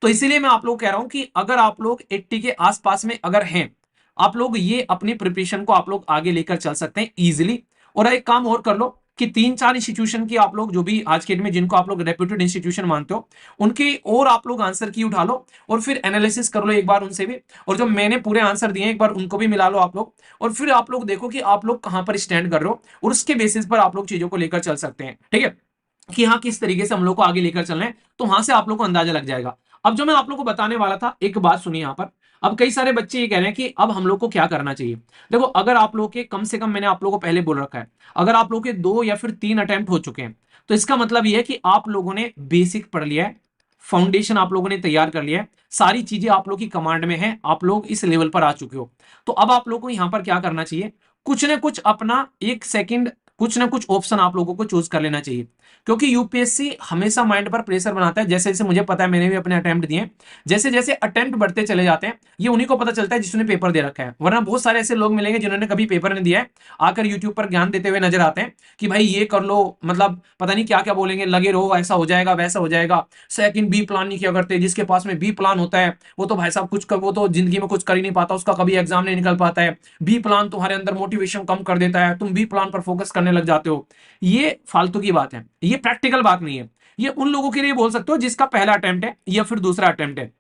तो इसीलिए मैं आप लोग कह रहा हूं कि अगर आप लोग 80 के आसपास में अगर हैं, आप लोग ये अपनी प्रिपरेशन को आप लोग आगे लेकर चल सकते हैं इजीली। और एक काम और कर लो कि 3-4 इंस्टीट्यूशन की आप लोग जो भी आज के डेट में जिनको आप लोग रेप्यूटेड इंस्टीट्यूशन मानते हो उनके और आप लोग आंसर की उठा लो और फिर एनालिसिस कर लो एक बार उनसे भी, और जो मैंने पूरे आंसर दिए एक बार उनको भी मिला लो आप लोग, और फिर आप लोग देखो कि आप लोग कहां पर स्टैंड कर रहे हो और उसके बेसिस पर आप लोग चीजों को लेकर चल सकते हैं, ठीक है, कि हाँ किस तरीके से हम लोग को आगे लेकर चलना है, तो वहां से आप लोग को अंदाजा लग जाएगा। अब जो मैं आप लोग को बताने वाला था, एक बात सुनिए यहाँ पर। अब कई सारे बच्चे ये कह रहे हैं कि अब हम लोग को क्या करना चाहिए। देखो अगर आप लोग के कम से कम, मैंने आप लोगों को पहले बोल रखा है, अगर आप लोग के 2 या फिर 3 अटेम्प्ट हो चुके हैं तो इसका मतलब यह है कि आप लोगों ने बेसिक पढ़ लिया है, फाउंडेशन आप लोगों ने तैयार कर लिया है, सारी चीजें आप लोग की कमांड में है, आप लोग इस लेवल पर आ चुके हो। तो अब आप लोग को यहां पर क्या करना चाहिए, कुछ ना कुछ अपना 1 सेकंड कुछ ना कुछ ऑप्शन आप लोगों को चूज कर लेना चाहिए, क्योंकि यूपीएससी हमेशा माइंड पर प्रेशर बनाता है। जैसे जैसे मुझे पता है, मैंने भी अपने अटेम्प्ट दिए, जैसे जैसे अटेम्प्ट बढ़ते चले जाते हैं, ये उन्हीं को पता चलता है जिसने पेपर दे रखा है। वरना बहुत सारे ऐसे लोग मिलेंगे जिन्होंने कभी पेपर नहीं दिया है, आकर यूट्यूब पर ज्ञान देते हुए नजर आते हैं कि भाई ये कर लो, मतलब पता नहीं क्या क्या बोलेंगे, लगे रहो, ऐसा हो जाएगा वैसा हो जाएगा। सेकंड बी प्लान नहीं किया करते, जिसके पास में बी प्लान होता है वो तो भाई साहब कुछ वो तो जिंदगी में कुछ कर ही नहीं पाता, उसका कभी एग्जाम नहीं निकल पाता है। बी प्लान तुम्हारे अंदर मोटिवेशन कम कर देता है, तुम बी प्लान पर फोकस करने लग जाते हो। ये फालतू की बात है, ये प्रैक्टिकल बात नहीं है। ये उन लोगों के लिए बोल सकते हो जिसका पहला अटेम्प्ट है या फिर दूसरा अटेम्प्ट है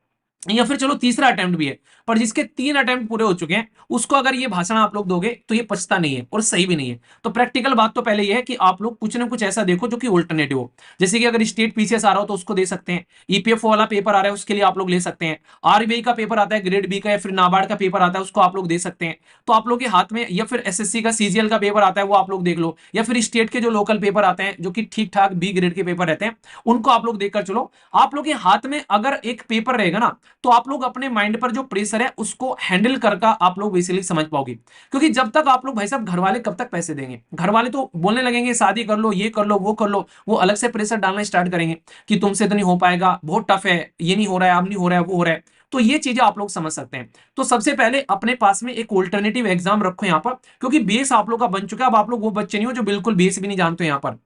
या फिर चलो तीसरा अटेम्प्ट भी है, पर जिसके 3 अटेम्प्ट पूरे हो चुके हैं, उसको अगर ये भाषण आप लोग दोगे तो ये पछता नहीं है और सही भी नहीं है। तो प्रैक्टिकल बात तो पहले ये है कि आप लोग कुछ ना कुछ ऐसा देखो जो कि ऑल्टरनेटिव हो। जैसे कि अगर स्टेट पीसीएस आ रहा हो तो उसको दे सकते हैं, ईपीएफओ वाला पेपर आ रहा है उसके लिए आप लोग ले सकते हैं, आरबीआई का पेपर आता है ग्रेड बी का या फिर नाबार्ड का पेपर आता है उसको आप लोग दे सकते हैं। तो आप लोग के हाथ में, या फिर एसएससी का सीजीएल का पेपर आता है वो आप लोग देख लो, या फिर स्टेट के जो लोकल पेपर आते हैं जो कि ठीक ठाक बी ग्रेड के पेपर रहते हैं, उनको आप लोग देखकर चलो। आप लोग के हाथ में अगर एक पेपर रहेगा ना, तो आप लोग अपने माइंड पर जो प्रेशर है उसको हैंडल करके आप लोग बेसिकली समझ पाओगे। क्योंकि जब तक आप लोग, भाई साहब घर वाले कब तक पैसे देंगे, घर वाले तो बोलने लगेंगे शादी कर लो, ये कर लो, वो कर लो, वो अलग से प्रेशर डालना स्टार्ट करेंगे कि तुमसे तो नहीं हो पाएगा, बहुत टफ है, ये नहीं हो रहा है, अब नहीं हो रहा है, वो हो रहा है। तो ये चीजें आप लोग समझ सकते हैं। तो सबसे पहले अपने पास में एक ऑल्टरनेटिव एग्जाम रखो यहाँ पर, क्योंकि बेस आप लोग का बन चुका है। अब आप लोग वो बच्चे नहीं हो जो बिल्कुल बेस भी नहीं जानते यहाँ पर,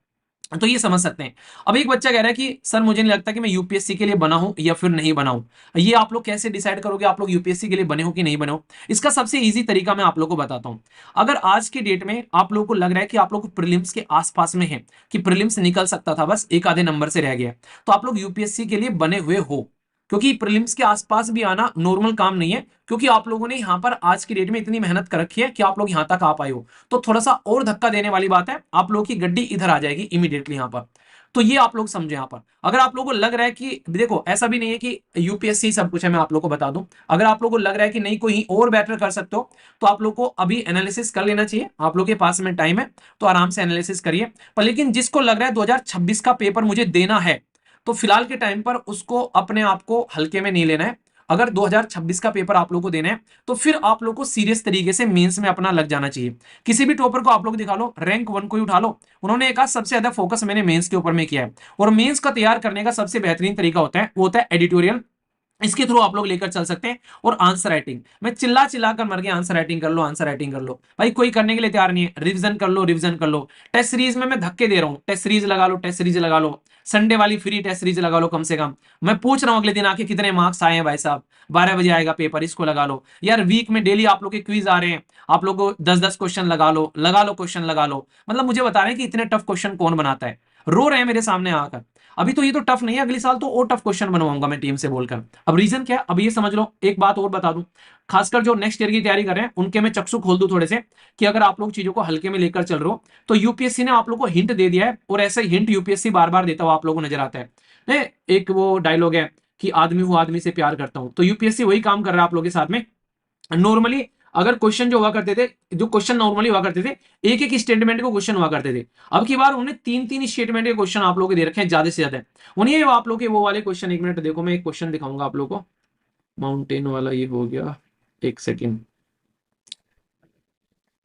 तो ये समझ सकते हैं। अब एक बच्चा कह रहा है कि सर मुझे नहीं लगता कि मैं यूपीएससी के लिए बना हूं या फिर नहीं बना हूं। ये आप लोग कैसे डिसाइड करोगे आप लोग यूपीएससी के लिए बने हो कि नहीं बने हो? इसका सबसे इजी तरीका मैं आप लोग को बताता हूं। अगर आज की डेट में आप लोगों को लग रहा है कि आप लोग प्रीलिम्स के आसपास में है, कि प्रीलिम्स निकल सकता था, बस एक आधे नंबर से रह गया, तो आप लोग यूपीएससी के लिए बने हुए हो। क्योंकि प्रीलिम्स के आसपास भी आना नॉर्मल काम नहीं है, क्योंकि आप लोगों ने यहाँ पर आज की डेट में इतनी मेहनत कर रखी है कि आप लोग यहाँ तक आ पाए हो। तो थोड़ा सा और धक्का देने वाली बात है, आप लोगों की गड्डी इधर आ जाएगी इमीडिएटली यहाँ पर। तो ये आप लोग समझे यहाँ पर। अगर आप लोगों को लग रहा है कि देखो ऐसा भी नहीं है कि यूपीएससी सब कुछ है, मैं आप लोगों को बता दूं, अगर आप लोगों को लग रहा है कि नहीं कोई और बेटर कर सकते हो, तो आप लोग को अभी एनालिसिस कर लेना चाहिए। आप लोग के पास में टाइम है तो आराम से एनालिसिस करिए। पर लेकिन जिसको लग रहा है 2026 का पेपर मुझे देना है, तो फिलहाल के टाइम पर उसको अपने आप को हल्के में नहीं लेना है। अगर 2026 का पेपर आप लोगों को देना है, तो फिर आप लोग को सीरियस तरीके से मेंस में अपना लग जाना चाहिए। किसी भी टॉपर को आप लोग दिखा लो, रैंक 1 को ही उठा लो, उन्होंने कहा सबसे ज्यादा फोकस मैंने मेंस के ऊपर में किया है। और मेंस का तैयार करने का सबसे बेहतरीन तरीका होता है, वो होता है एडिटोरियल। इसके थ्रू आप लोग लेकर चल सकते हैं। और आंसर राइटिंग, मैं चिल्ला चिल्ला कर मर गया, आंसर राइटिंग कर लो, आंसर राइटिंग कर लो। भाई कोई करने के लिए तैयार नहीं है, रिवीजन कर लो, रिवीजन कर लो। टेस्ट सीरीज में मैं धक्के दे रहा हूं, टेस्ट सीरीज लगा लो, टेस्ट सीरीज लगा लो, संडे वाली फ्री टेस्ट सीरीज लगा लो कम से कम। मैं पूछ रहा हूं अगले दिन आके कितने मार्क्स आए हैं भाई साहब, 12 बजे आएगा पेपर, इसको लगा लो यार। वीक में डेली आप लोग के क्विज आ रहे हैं, आप लोग को 10-10 क्वेश्चन लगा लो, लगा लो क्वेश्चन लगा लो। मतलब मुझे बता रहे हैं कि इतने टफ क्वेश्चन कौन बनाता है, रो रहे हैं मेरे सामने आकर। अभी तो ये तो टफ नहीं है, अगले साल तो और टफ क्वेश्चन बनवाऊंगा मैं टीम से बोलकर। अब रीजन क्या है, अब ये समझ लो। एक बात और बता दूं, खासकर जो नेक्स्ट ईयर की तैयारी कर रहे हैं उनके मैं चक्षु खोल दूं थोड़े से, कि अगर आप लोग चीजों को हल्के में लेकर चल रहे हो, तो यूपीएससी ने आप लोग को हिंट दे दिया है। और ऐसा हिंट यूपीएससी बार बार देता हुआ आप लोगों को नजर आता है। एक वो डायलॉग है कि आदमी हूं आदमी से प्यार करता हूं, तो यूपीएससी वही काम कर रहा है आप लोगों के साथ में। नॉर्मली अगर क्वेश्चन जो हुआ करते थे, जो क्वेश्चन नॉर्मली हुआ करते थे, एक एक स्टेटमेंट को क्वेश्चन हुआ करते थे, अब की बार उन्होंने 3-3 स्टेटमेंट के क्वेश्चन आप लोगों को दे रखे हैं, ज्यादा से ज्यादा। उन्हें आप लोग के वो वाले क्वेश्चन, एक मिनट देखो, मैं एक क्वेश्चन दिखाऊंगा आप लोग को। माउंटेन वाला ये हो गया, एक सेकेंड,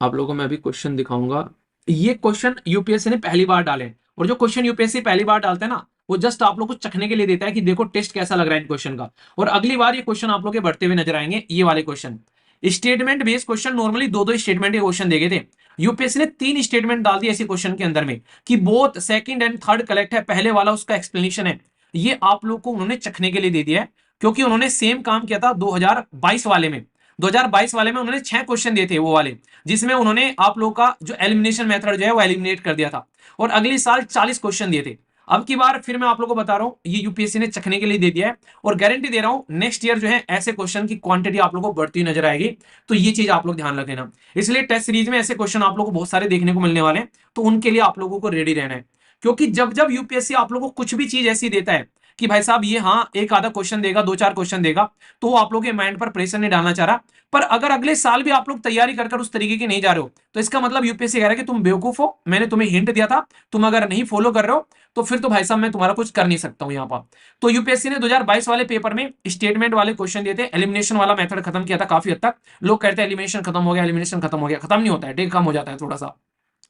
आप लोगों को मैं अभी क्वेश्चन दिखाऊंगा। ये क्वेश्चन यूपीएससी ने पहली बार डाले, और जो क्वेश्चन यूपीएससी पहली बार डालता है ना, वो जस्ट आप लोग को चखने के लिए देता है कि देखो टेस्ट कैसा लग रहा है इन क्वेश्चन का। और अगली बार ये क्वेश्चन आप लोग के बढ़ते हुए नजर आएंगे, ये वाले question. Statement based question normally 2-2 statement के क्वेश्चन देखे थे, यूपीएससी ने 3 स्टेटमेंट डाल दिए ऐसे क्वेश्चन के अंदर में, कि both second and third correct है, पहले वाला उसका एक्सप्लेनेशन है। ये आप लोग को उन्होंने चखने के लिए दे दिया है, क्योंकि उन्होंने सेम काम किया था 2022 वाले में। 2022 वाले में उन्होंने 6 क्वेश्चन दिए थे वो वाले, जिसमें उन्होंने आप लोग का जो एलिमिनेशन मेथड जो है वो एलिमिनेट कर दिया था। और अगले साल 40 क्वेश्चन दिए थे। अब की बार फिर मैं आप लोग को बता रहा हूं, ये यूपीएससी ने चखने के लिए दे दिया है। और गारंटी दे रहा हूं नेक्स्ट ईयर जो है ऐसे क्वेश्चन की क्वांटिटी आप लोग को बढ़ती हुई नजर आएगी। तो ये चीज आप लोग ध्यान रखना। इसलिए टेस्ट सीरीज में ऐसे क्वेश्चन आप लोग को बहुत सारे देखने को मिलने वाले हैं, तो उनके लिए आप लोगों को रेडी रहना है। क्योंकि जब जब यूपीएससी आप लोग को कुछ भी चीज ऐसी देता है कि भाई साहब ये हाँ एक आधा क्वेश्चन देगा, 2-4 क्वेश्चन देगा, तो वो आप लोग के माइंड पर प्रेशर नहीं डालना चाह रहा। पर अगर अगले साल भी आप लोग तैयारी कर उस तरीके की नहीं जा रहे हो, तो इसका मतलब यूपीएससी कह रहा है कि तुम बेवकूफ हो, मैंने तुम्हें हिंट दिया था, तुम अगर नहीं फॉलो कर रहे हो, तो फिर तो भाई साहब मैं तुम्हारा कुछ कर नहीं सकता हूं यहाँ पर। तो यूपीएससी ने 2022 वाले पेपर में स्टेटमेंट वाले क्वेश्चन दिए थे, एलिमिनेशन वाला मेथड खत्म किया था काफी हद तक। लोग कहते हैं एलिमिनेशन खत्म हो गया, एलिमिनेशन खत्म हो गया, खत्म नहीं होता है, टेक कम हो जाता है थोड़ा सा।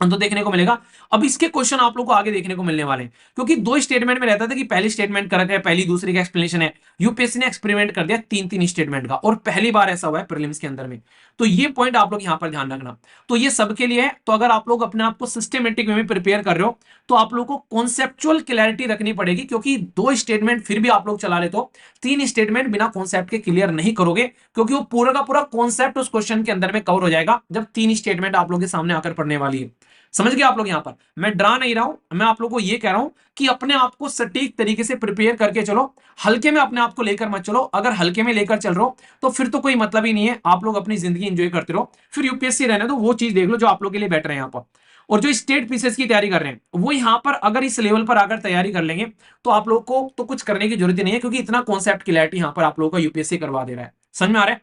तो देखने को मिलेगा। अब इसके क्वेश्चन आप लोग को आगे देखने को मिलने वाले हैं, क्योंकि दो स्टेटमेंट में रहता था कि पहली स्टेटमेंट करेक्ट है, पहली दूसरी का एक्सप्लेनेशन है। यूपीएससी ने एक्सपेरिमेंट कर दिया तीन तीन स्टेटमेंट का, और पहली बार ऐसा हुआ है प्रीलिम्स के अंदर में। तो ये पॉइंट आप लोग यहां पर ध्यान रखना। तो ये सबके लिए है। तो अगर आप लोग अपने आप को सिस्टमेटिक वे में प्रिपेयर कर रहे हो, तो आप लोग को कॉन्सेप्चुअल क्लैरिटी रखनी पड़ेगी, क्योंकि दो स्टेटमेंट फिर भी आप लोग चला लेते हो, तीन स्टेटमेंट बिना कॉन्सेप्ट के क्लियर नहीं करोगे, क्योंकि वो पूरा का पूरा कॉन्सेप्ट उस क्वेश्चन के अंदर में कवर हो जाएगा जब तीन स्टेटमेंट आप लोग के सामने आकर पढ़ने वाली है। समझ गए आप लोग? यहां पर मैं डरा नहीं रहा हूं, मैं आप लोगों को ये कह रहा हूं कि अपने आप को सटीक तरीके से प्रिपेयर करके चलो। हल्के में अपने आप को लेकर मत चलो। अगर हल्के में लेकर चल रहे हो तो फिर तो कोई मतलब ही नहीं है, आप लोग अपनी जिंदगी एंजॉय करते रहो, फिर यूपीएससी रहने दो। वो चीज देख लो जो आप लोग के लिए बेटर है यहां पर। और जो स्टेट पीसीएस की तैयारी कर रहे हैं, वो यहां पर अगर इस लेवल पर आकर तैयारी कर लेंगे, तो आप लोग को तो कुछ करने की जरूरत ही नहीं है, क्योंकि इतना कॉन्सेप्ट क्लैरिटी यहां पर आप लोगों का यूपीएससी करवा दे रहा है। समझ में आ रहा है?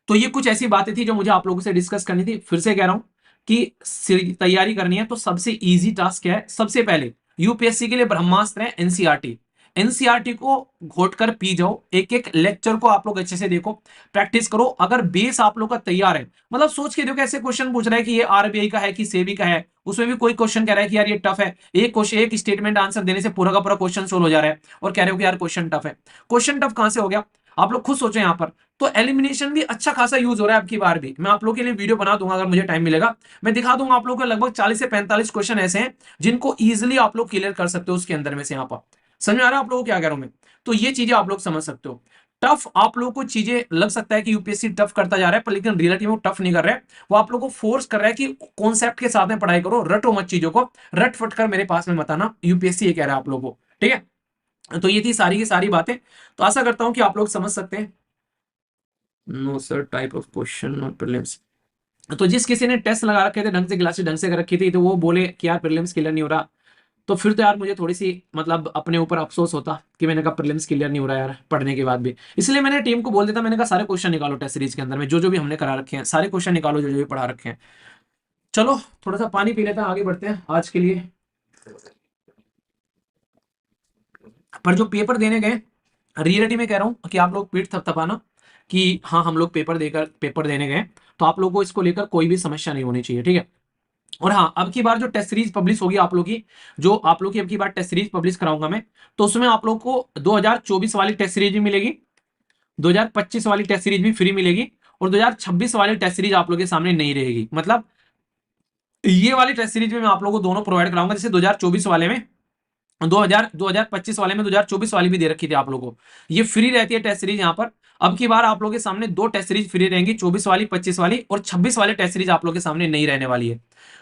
तो ये कुछ ऐसी बातें थी जो मुझे आप लोगों से डिस्कस करनी थी। फिर से कह रहा हूं कि तैयारी करनी है तो सबसे इजी टास्क क्या है? सबसे पहले यूपीएससी के लिए ब्रह्मास्त्र है एनसीईआरटी। एनसीईआरटी को घोट कर पी जाओ, एक एक लेक्चर को आप लोग अच्छे से देखो, प्रैक्टिस करो। अगर बेस आप लोग का तैयार है, मतलब सोच के देखो ऐसे क्वेश्चन पूछ रहा है कि ये आरबीआई का है कि सेबी का है, उसमें भी कोई क्वेश्चन कह रहा है कि यार ये टफ है, एक क्वेश्चन एक स्टेटमेंट आंसर देने से पूरा का पूरा क्वेश्चन सोल्व हो जा रहा है, और कह रहे हो कि यार क्वेश्चन टफ है। क्वेश्चन टफ कहां से हो गया? आप लोग खुद सोचो यहां पर। तो एलिमिनेशन भी अच्छा खासा यूज हो रहा है अब की बार भी। मैं आप लोगों के लिए वीडियो बना दूंगा, अगर मुझे टाइम मिलेगा मैं दिखा दूंगा आप लोगों को। लगभग 40 से 45 क्वेश्चन ऐसे हैं जिनको इजीली आप लोग क्लियर कर सकते हो उसके अंदर में से। यहाँ पर समझ में आ रहा है आप लोगों को क्या कह रहा हूं मैं? तो ये चीजें आप लोग समझ सकते हो। टफ आप लोगों को चीजें लग सकता है कि यूपीएससी टफ करता जा रहा है, पर लेकिन रियलिटी में वो टफ नहीं कर रहा है। वो आप लोगों को फोर्स कर रहा है कि कॉन्सेप्ट के साथ में पढ़ाई करो, रटो मत चीजों को, रट फट कर मेरे पास में मत आना। यूपीएससी ये कह रहा है आप लोगों को, ठीक है? तो ये थी सारी की सारी बातें। तो आशा करता हूं कि आप लोग समझ सकते हैं। No sir, type of question not prelims. तो जिस किसी ने टेस्ट लगा रखे थे ढंग से, क्लासेस ढंग से कर रखी थी, तो वो बोले कि यार प्रीलिम्स क्लियर नहीं हो रहा, तो फिर तो यार मुझे थोड़ी सी मतलब अपने ऊपर अफसोस होता कि मैंने कहा प्रीलिम्स क्लियर नहीं हो रहा यार पढ़ने के बाद भी। इसलिए मैंने टीम को बोल देता, मैंने कहा सारे क्वेश्चन निकालो टेस्ट सीरीज के अंदर में, जो जो भी हमने करा रखे हैं सारे क्वेश्चन निकालो, जो जो भी पढ़ा रखे हैं। चलो थोड़ा सा पानी पी लेते हैं, आगे बढ़ते हैं आज के लिए। पर जो पेपर देने गए, रियलिटी में कह रहा हूं कि आप लोग पीठ थपथपाना कि हाँ हम लोग पेपर देने गए, तो आप लोगों को इसको लेकर कोई भी समस्या नहीं होनी चाहिए, ठीक है? और हाँ, अब की बार जो टेस्ट सीरीज पब्लिश होगी आप लोग की, जो आप लोग की अब की बार टेस्ट सीरीज पब्लिश कराऊंगा मैं, तो उसमें आप लोग को 2024 वाली टेस्ट सीरीज भी मिलेगी, 2025 वाली टेस्ट सीरीज भी फ्री मिलेगी, और 2026 वाली टेस्ट सीरीज आप लोग के सामने नहीं रहेगी। मतलब ये वाली टेस्ट सीरीज में मैं आप लोगों को दोनों प्रोवाइड कराऊंगा। जैसे 2024 वाले में 2025 वाले में 2024 वाली भी दे रखी थी आप लोगों को, ये फ्री रहती है टेस्ट सीरीज यहाँ पर। अब की बार आप लोगों के सामने दो टेस्ट सीरीज फ्री रहेंगी, 24 वाली, 25 वाली, और 26 वाली टेस्ट सीरीज आप लोगों के सामने नहीं रहने वाली है।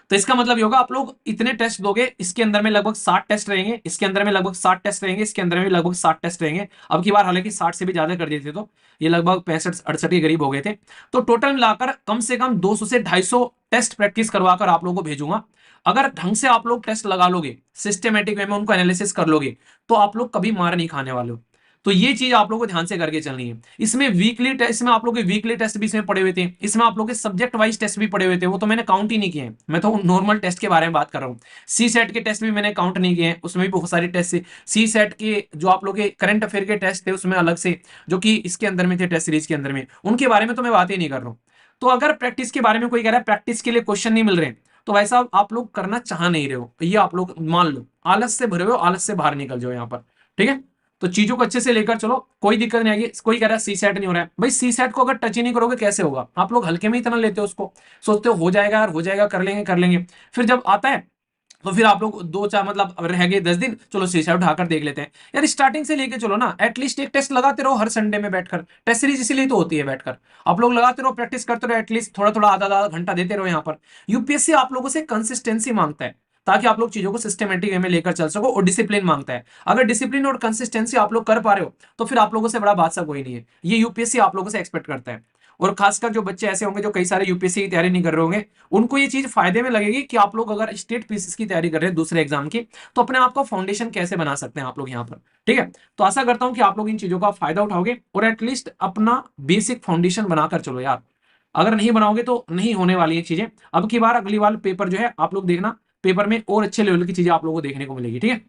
तो इसका मतलब ये होगा आप लोग इतने टेस्ट दोगे, इसके अंदर में लगभग 60 टेस्ट रहेंगे, इसके अंदर में लगभग 60 टेस्ट रहेंगे, इसके अंदर में लगभग 60 टेस्ट रहेंगे। अब की बार हालांकि 60 से भी ज्यादा कर दिए थे, तो ये लगभग 65-68 के करीब हो गए थे। तो टोटल मिलाकर कम से कम 200 से 250 टेस्ट प्रैक्टिस करवाकर आप लोगों को भेजूंगा। अगर ढंग से आप लोग टेस्ट लगा लोगे, सिस्टमेटिक वे में उनको एनालिसिस कर लोगे, तो आप लोग कभी मार नहीं खाने वाले हो। तो ये चीज आप लोगों को ध्यान से करके चलनी है। इसमें वीकली टेस्ट में आप लोग के वीकली टेस्ट भी इसमें पड़े हुए थे, इसमें आप लोग के सब्जेक्ट वाइज टेस्ट भी पड़े हुए थे, वो तो मैंने काउंट ही नहीं किए हैं। मैं तो नॉर्मल टेस्ट के बारे में बात कर रहा हूँ। सी सेट के टेस्ट भी मैंने काउंट नहीं किए हैं, उसमें भी बहुत सारे टेस्ट थे। सी सेट के जो आप लोग के करंट अफेयर के टेस्ट थे उसमें अलग से, जो कि इसके अंदर में थे टेस्ट सीरीज के अंदर में, उनके बारे में तो मैं बात ही नहीं कर रहा हूँ। तो अगर प्रैक्टिस के बारे में कोई कह रहा है प्रैक्टिस के लिए क्वेश्चन नहीं मिल रहे, तो वैसा आप लोग करना चाह नहीं रहे हो, ये आप लोग मान लो, आलस से भरे हो, आलस से बाहर निकल जाओ यहाँ पर, ठीक है? तो चीजों को अच्छे से लेकर चलो, कोई दिक्कत नहीं आएगी। कोई कह रहा है सी सेट नहीं हो रहा है, भाई सी सेट को अगर टच ही नहीं करोगे कैसे होगा? आप लोग हल्के में इतना लेते हो उसको, सोचते हो जाएगा यार, हो जाएगा, कर लेंगे कर लेंगे, फिर जब आता है तो फिर आप लोग दो चार मतलब रह गए 10 दिन, चलो सी सेट उठाकर देख लेते हैं। यार स्टार्टिंग से लेके चलो ना, एटलीस्ट एक टेस्ट लगाते रहो हर संडे में बैठकर। टेस्ट सीरीज इसीलिए तो होती है बैठकर, आप लोग लगाते रहो, प्रैक्टिस करते रहो, एटलीस्ट थोड़ा थोड़ा आधा आधा घंटा देते रहो यहाँ पर। यूपीएससी आप लोगों से कंसिस्टेंसी मांगता है, ताकि आप लोग चीजों को सिस्टमेटिक वे में लेकर चल सको, और डिसिप्लिन मांगता है। अगर डिसिप्लिन और कंसिस्टेंसी आप लोग कर पा रहे हो, तो फिर आप लोगों से बड़ा बादशाह कोई नहीं है। ये यूपीएससी आप लोगों से एक्सपेक्ट करता है। और खासकर जो बच्चे ऐसे होंगे जो कई सारे यूपीएससी की तैयारी नहीं कर रहे होंगे, उनको ये चीज फायदे में लगेगी कि आप लोग अगर स्टेट पीसीएस की तैयारी कर रहे हैं दूसरे एग्जाम की, तो अपने आप का फाउंडेशन कैसे बना सकते हैं आप लोग यहाँ पर, ठीक है? तो आशा करता हूं कि आप लोग इन चीजों का फायदा उठाओगे, और एटलीस्ट अपना बेसिक फाउंडेशन बनाकर चलो यार। अगर नहीं बनाओगे तो नहीं होने वाली है चीजें। अब की बार अगली बार पेपर जो है आप लोग देखना, पेपर में और अच्छे लेवल की चीजें आप लोगों को देखने को मिलेगी, ठीक है?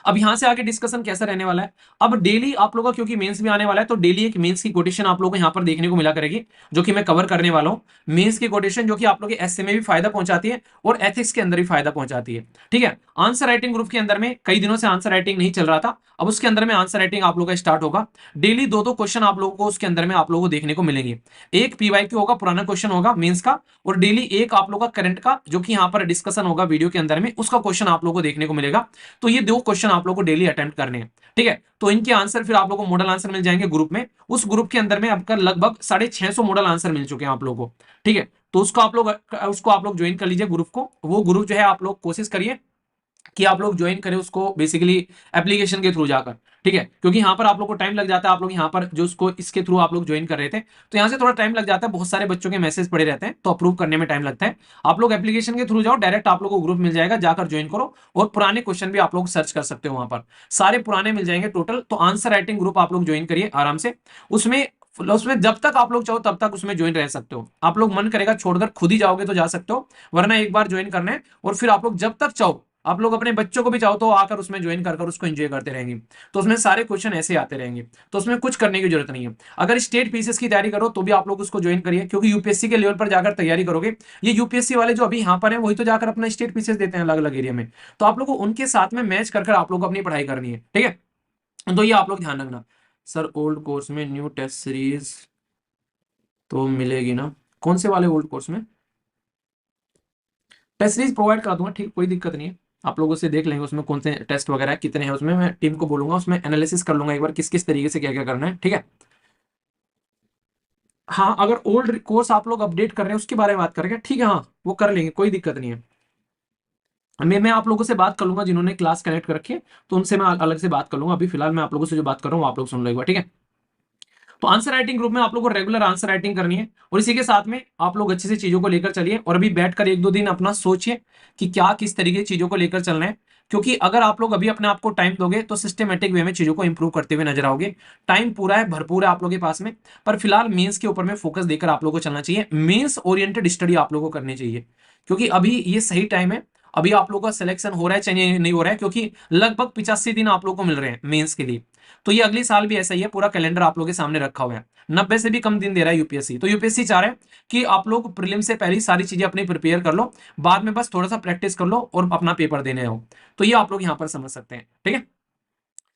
अब यहां से आगे डिस्कशन कैसा रहने वाला है, अब डेली आप लोगों का क्योंकि मेंस भी आने वाला है तो डेली एक मेंस की कोटेशन आप लोगों को यहां पर देखने को मिला करेगी, जो कि मैं कवर करने वाला हूं। मेंस की कोटेशन जो कि आप लोगों के एसए में भी फायदा पहुंचाती है और एथिक्स के अंदर भी फायदा पहुंचाती है। ठीक है, आंसर राइटिंग ग्रुप के अंदर में कई दिनों से आंसर राइटिंग नहीं चल रहा था, अब उसके अंदर में आंसर राइटिंग आप लोगों का स्टार्ट होगा। डेली दो दो क्वेश्चन आप लोगों को उसके अंदर में आप लोगों को देखने को मिलेंगे। एक पीवाईक्यू होगा, पुराना क्वेश्चन होगा मेंस का, और डेली एक आप लोगों का करंट का जो कि यहां पर डिस्कशन होगा वीडियो के अंदर में, उसका क्वेश्चन आप लोगों को देखने को मिलेगा। तो ये दो क्वेश्चन आप लोगों को डेली अटेम्प्ट करने हैं। ठीक है, तो इनके आंसर फिर आप लोगों को मॉडल आंसर मिल जाएंगे ग्रुप में। उस ग्रुप के अंदर में आपका लगभग 650 मॉडल आंसर मिल चुके हैं आप लोगों को। ठीक है, तो उसको आप लोग ज्वाइन कर लीजिए ग्रुप को। वो ग्रुप जो है आप लोग कोशिश करिए कि आप लोग ज्वाइन करें उसको बेसिकली एप्लीकेशन के थ्रू जाकर। ठीक है, क्योंकि यहाँ पर आप लोग को टाइम लग जाता है, आप लोग यहाँ पर जो उसको इसके थ्रू आप लोग ज्वाइन कर रहे थे तो यहाँ से थोड़ा टाइम लग जाता है, बहुत सारे बच्चों के मैसेज पड़े रहते हैं तो अप्रूव करने में टाइम लगता है। आप लोग एप्लीकेशन के थ्रू जाओ, डायरेक्ट आप लोग को ग्रुप मिल जाएगा, जाकर ज्वाइन करो और पुराने क्वेश्चन भी आप लोग सर्च कर सकते हो, वहां पर सारे पुराने मिल जाएंगे टोटल। तो आंसर राइटिंग ग्रुप आप लोग ज्वाइन करिए आराम से। उसमें उसमें जब तक आप लोग चाहो तब तक उसमें ज्वाइन रह सकते हो। आप लोग मन करेगा छोड़कर खुद ही जाओगे तो जा सकते हो, वरना एक बार ज्वाइन करना है और फिर आप लोग जब तक चाहो आप लोग अपने बच्चों को भी चाहो तो आकर उसमें ज्वाइन कर उसको एंजॉय करते रहेंगे। तो उसमें सारे क्वेश्चन ऐसे आते रहेंगे, तो उसमें कुछ करने की जरूरत नहीं है। अगर स्टेट पीसीएस की तैयारी करो तो भी आप लोग उसको ज्वाइन करिए, क्योंकि यूपीएससी के लेवल पर जाकर तैयारी करोगे। ये यूपीएससी वाले जो अभी यहाँ पर है वही तो जाकर अपना स्टेट पीसीएस देते हैं अलग अलग एरिया में, तो आप लोग को उनके साथ में मैच कर आप लोग को अपनी पढ़ाई करनी है। ठीक है, तो ये आप लोग ध्यान रखना। सर ओल्ड कोर्स में न्यू टेस्ट सीरीज तो मिलेगी ना, कौन से वाले ओल्ड कोर्स में? टेस्ट सीरीज प्रोवाइड करा दूंगा, ठीक, कोई दिक्कत नहीं है। आप लोगों से देख लेंगे उसमें कौन से टेस्ट वगैरह कितने हैं, उसमें मैं टीम को बोलूंगा, उसमें एनालिसिस कर लूंगा एक बार किस किस तरीके से क्या क्या करना है। ठीक है, हाँ अगर ओल्ड कोर्स आप लोग अपडेट कर रहे हैं उसके बारे में बात करेंगे, ठीक है, हाँ वो कर लेंगे, कोई दिक्कत नहीं है। मैं आप लोगों से बात कर लूंगा जिन्होंने क्लास कनेक्ट कर रखी है, तो उनसे मैं अलग से बात कर लूंगा। अभी फिलहाल मैं आप लोगों से जो बात कर रहा हूँ आप लोग सुन लो एक बार, ठीक है। तो आंसर राइटिंग ग्रुप में आप लोग को रेगुलर आंसर राइटिंग करनी है, और इसी के साथ में आप लोग अच्छे से चीजों को लेकर चलिए, और अभी बैठकर एक दो दिन अपना सोचिए कि क्या किस तरीके की चीजों को लेकर चलना है। क्योंकि अगर आप लोग अभी अपने आप को टाइम दोगे तो सिस्टमेटिक वे में चीजों को इंप्रूव करते हुए नजर आओगे। टाइम पूरा है, भरपूर है आप लोगों के पास में, पर फिलहाल मेंस के ऊपर में फोकस देकर आप लोगों को चलना चाहिए। मेंस ओरिएंटेड स्टडी आप लोगों को करनी चाहिए, क्योंकि अभी ये सही टाइम है। अभी आप लोगों का सिलेक्शन हो रहा है चाहे नहीं हो रहा है, क्योंकि लगभग 85 दिन आप लोगों को मिल रहे हैं मेंस के लिए। तो ये अगले साल भी ऐसा ही है, पूरा कैलेंडर आप लोगों के सामने रखा हुआ है। 90 से भी कम दिन दे रहा है यूपीएससी, तो यूपीएससी चाह रहा है कि आप लोग प्रीलिम से पहले सारी चीजें अपनी प्रिपेयर कर लो, बाद में बस थोड़ा सा प्रैक्टिस कर लो और अपना पेपर देने आओ। तो ये आप लोग यहां पर समझ सकते हैं। ठीक है,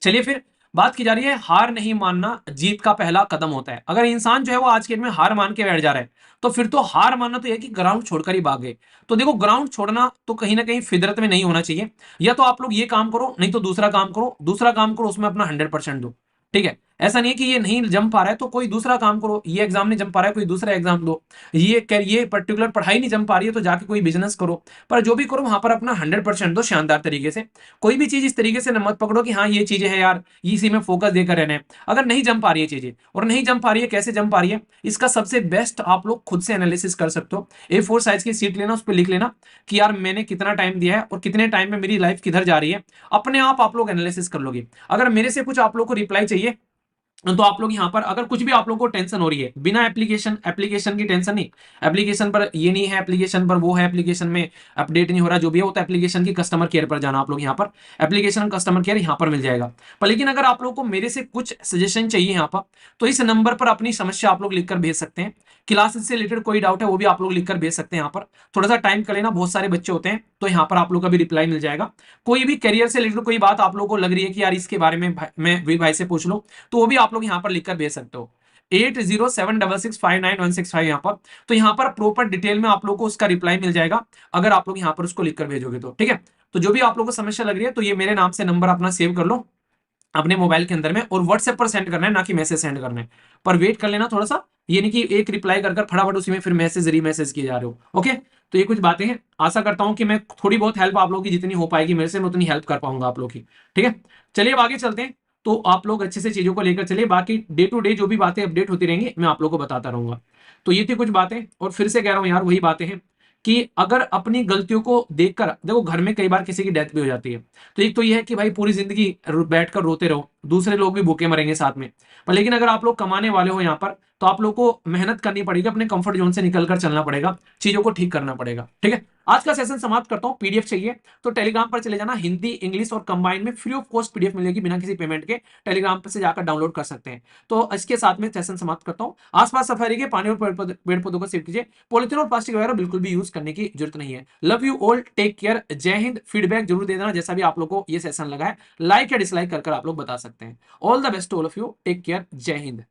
चलिए फिर बात की जा रही है, हार नहीं मानना जीत का पहला कदम होता है। अगर इंसान जो है वो आज के दिन में हार मान के बैठ जा रहा है तो फिर तो हार मानना तो यह कि ग्राउंड छोड़कर ही भागे। तो देखो ग्राउंड छोड़ना तो कहीं ना कहीं फितरत में नहीं होना चाहिए। या तो आप लोग ये काम करो, नहीं तो दूसरा काम करो, दूसरा काम करो उसमें अपना 100% दो। ठीक है, ऐसा नहीं है कि ये नहीं जम पा रहा है तो कोई दूसरा काम करो, ये एग्जाम नहीं जम पा रहा है कोई दूसरा एग्जाम दो, ये पर्टिकुलर पढ़ाई नहीं जम पा रही है तो जाके कोई बिजनेस करो। पर जो भी करो वहां पर अपना 100% दो शानदार तरीके से। कोई भी चीज इस तरीके से मत पकड़ो कि हाँ ये चीजें हैं यार, इसी में फोकस देकर रहना है। अगर नहीं जम पा रही है चीजें, और नहीं जम पा रही है कैसे जम पा रही है, इसका सबसे बेस्ट आप लोग खुद से एनालिसिस कर सकते हो। A4 साइज की सीट लेना, उस पर लिख लेना कि यार मैंने कितना टाइम दिया है और कितने टाइम में मेरी लाइफ किधर जा रही है। अपने आप लोग एनालिसिस कर लोगे। अगर मेरे से कुछ आप लोग को रिप्लाई चाहिए तो आप लोग यहां पर अगर कुछ भी आप लोग को टेंशन हो रही है, बिना एप्लीकेशन की टेंशन नहीं, एप्लीकेशन पर ये नहीं है, एप्लीकेशन पर वो है, एप्लीकेशन में अपडेट नहीं हो रहा, जो भी है वो तो एप्लीकेशन की कस्टमर केयर पर जाना। आप लोग यहां पर एप्लीकेशन कस्टमर केयर यहां पर मिल जाएगा। पर लेकिन अगर आप लोग को मेरे से कुछ सजेशन चाहिए यहां पर, तो इस नंबर पर अपनी समस्या आप लोग लिखकर भेज सकते हैं। क्लासेस से रिलेटेड कोई डाउट है वो भी आप लोग लिखकर भेज सकते हैं। यहाँ पर थोड़ा सा टाइम कर लेना, बहुत सारे बच्चे होते हैं, तो यहाँ पर आप लोग का भी रिप्लाई मिल जाएगा। कोई भी करियर से रिलेटेड कोई बात आप लोग को लग रही है कि यार इसके बारे में मैं वीर भाई से पूछ लो, तो वो भी आप लोग यहाँ पर लिखकर भेज सकते हो। 8076659165 यहाँ पर, तो यहाँ पर प्रॉपर डिटेल में आप लोग को उसका रिप्लाई मिल जाएगा अगर आप लोग यहाँ पर उसको लिखकर भेजोगे तो। ठीक है, तो जो भी आप लोग को समस्या लग रही है तो ये मेरे नाम से नंबर अपना सेव कर लो अपने मोबाइल के अंदर में, और व्हाट्सएप पर सेंड करना है, ना कि मैसेज सेंड करना है। पर वेट कर लेना थोड़ा सा, ये नहीं कि एक रिप्लाई कर फटाफट उसी में फिर मैसेज रीमैसेज किए जा रहे हो। ओके, तो ये कुछ बातें हैं, आशा करता हूं कि मैं थोड़ी बहुत हेल्प आप लोगों की जितनी हो पाएगी मेरे से मैं उतनी हेल्प कर पाऊंगा आप लोग की। ठीक है, चलिए अब आगे चलते हैं। तो आप लोग अच्छे से चीजों को लेकर चलिए, बाकी डे टू डे जो भी बातें अपडेट होती रहेंगी मैं आप लोग को बताता रहूंगा। तो ये थी कुछ बातें, और फिर से कह रहा हूं यार वही बातें हैं कि अगर अपनी गलतियों को देखकर, देखो घर में कई बार किसी की डेथ भी हो जाती है, तो एक तो ये है कि भाई पूरी जिंदगी बैठकर रोते रहो, दूसरे लोग भी भूखे मरेंगे साथ में। पर लेकिन अगर आप लोग कमाने वाले हो यहाँ पर, तो आप लोग को मेहनत करनी पड़ेगी, अपने कंफर्ट जोन से निकलकर चलना पड़ेगा, चीजों को ठीक करना पड़ेगा। ठीक है, आज का सेशन समाप्त करता हूं। पीडीएफ चाहिए तो टेलीग्राम पर चले जाना, हिंदी इंग्लिश और कंबाइन में फ्री ऑफ कॉस्ट पीडीएफ मिलेगी बिना किसी पेमेंट के, टेलीग्राम पर से जाकर डाउनलोड कर सकते हैं। तो इसके साथ में सेशन समाप्त करता हूं। आसपास सफाई के पानी और पेड़ पौधों को सेव कीजिए, पॉलिथीन और प्लास्टिक वगैरह बिल्कुल भी यूज करने की जरूरत नहीं है। Love you all, take care, जय हिंद। फीडबैक जरूर दे देना जैसा भी आप लोग को ये सेशन लगा है, लाइक या डिसलाइक कर आप लोग बता सकते हैं। All the best all of you, take care, जय हिंद।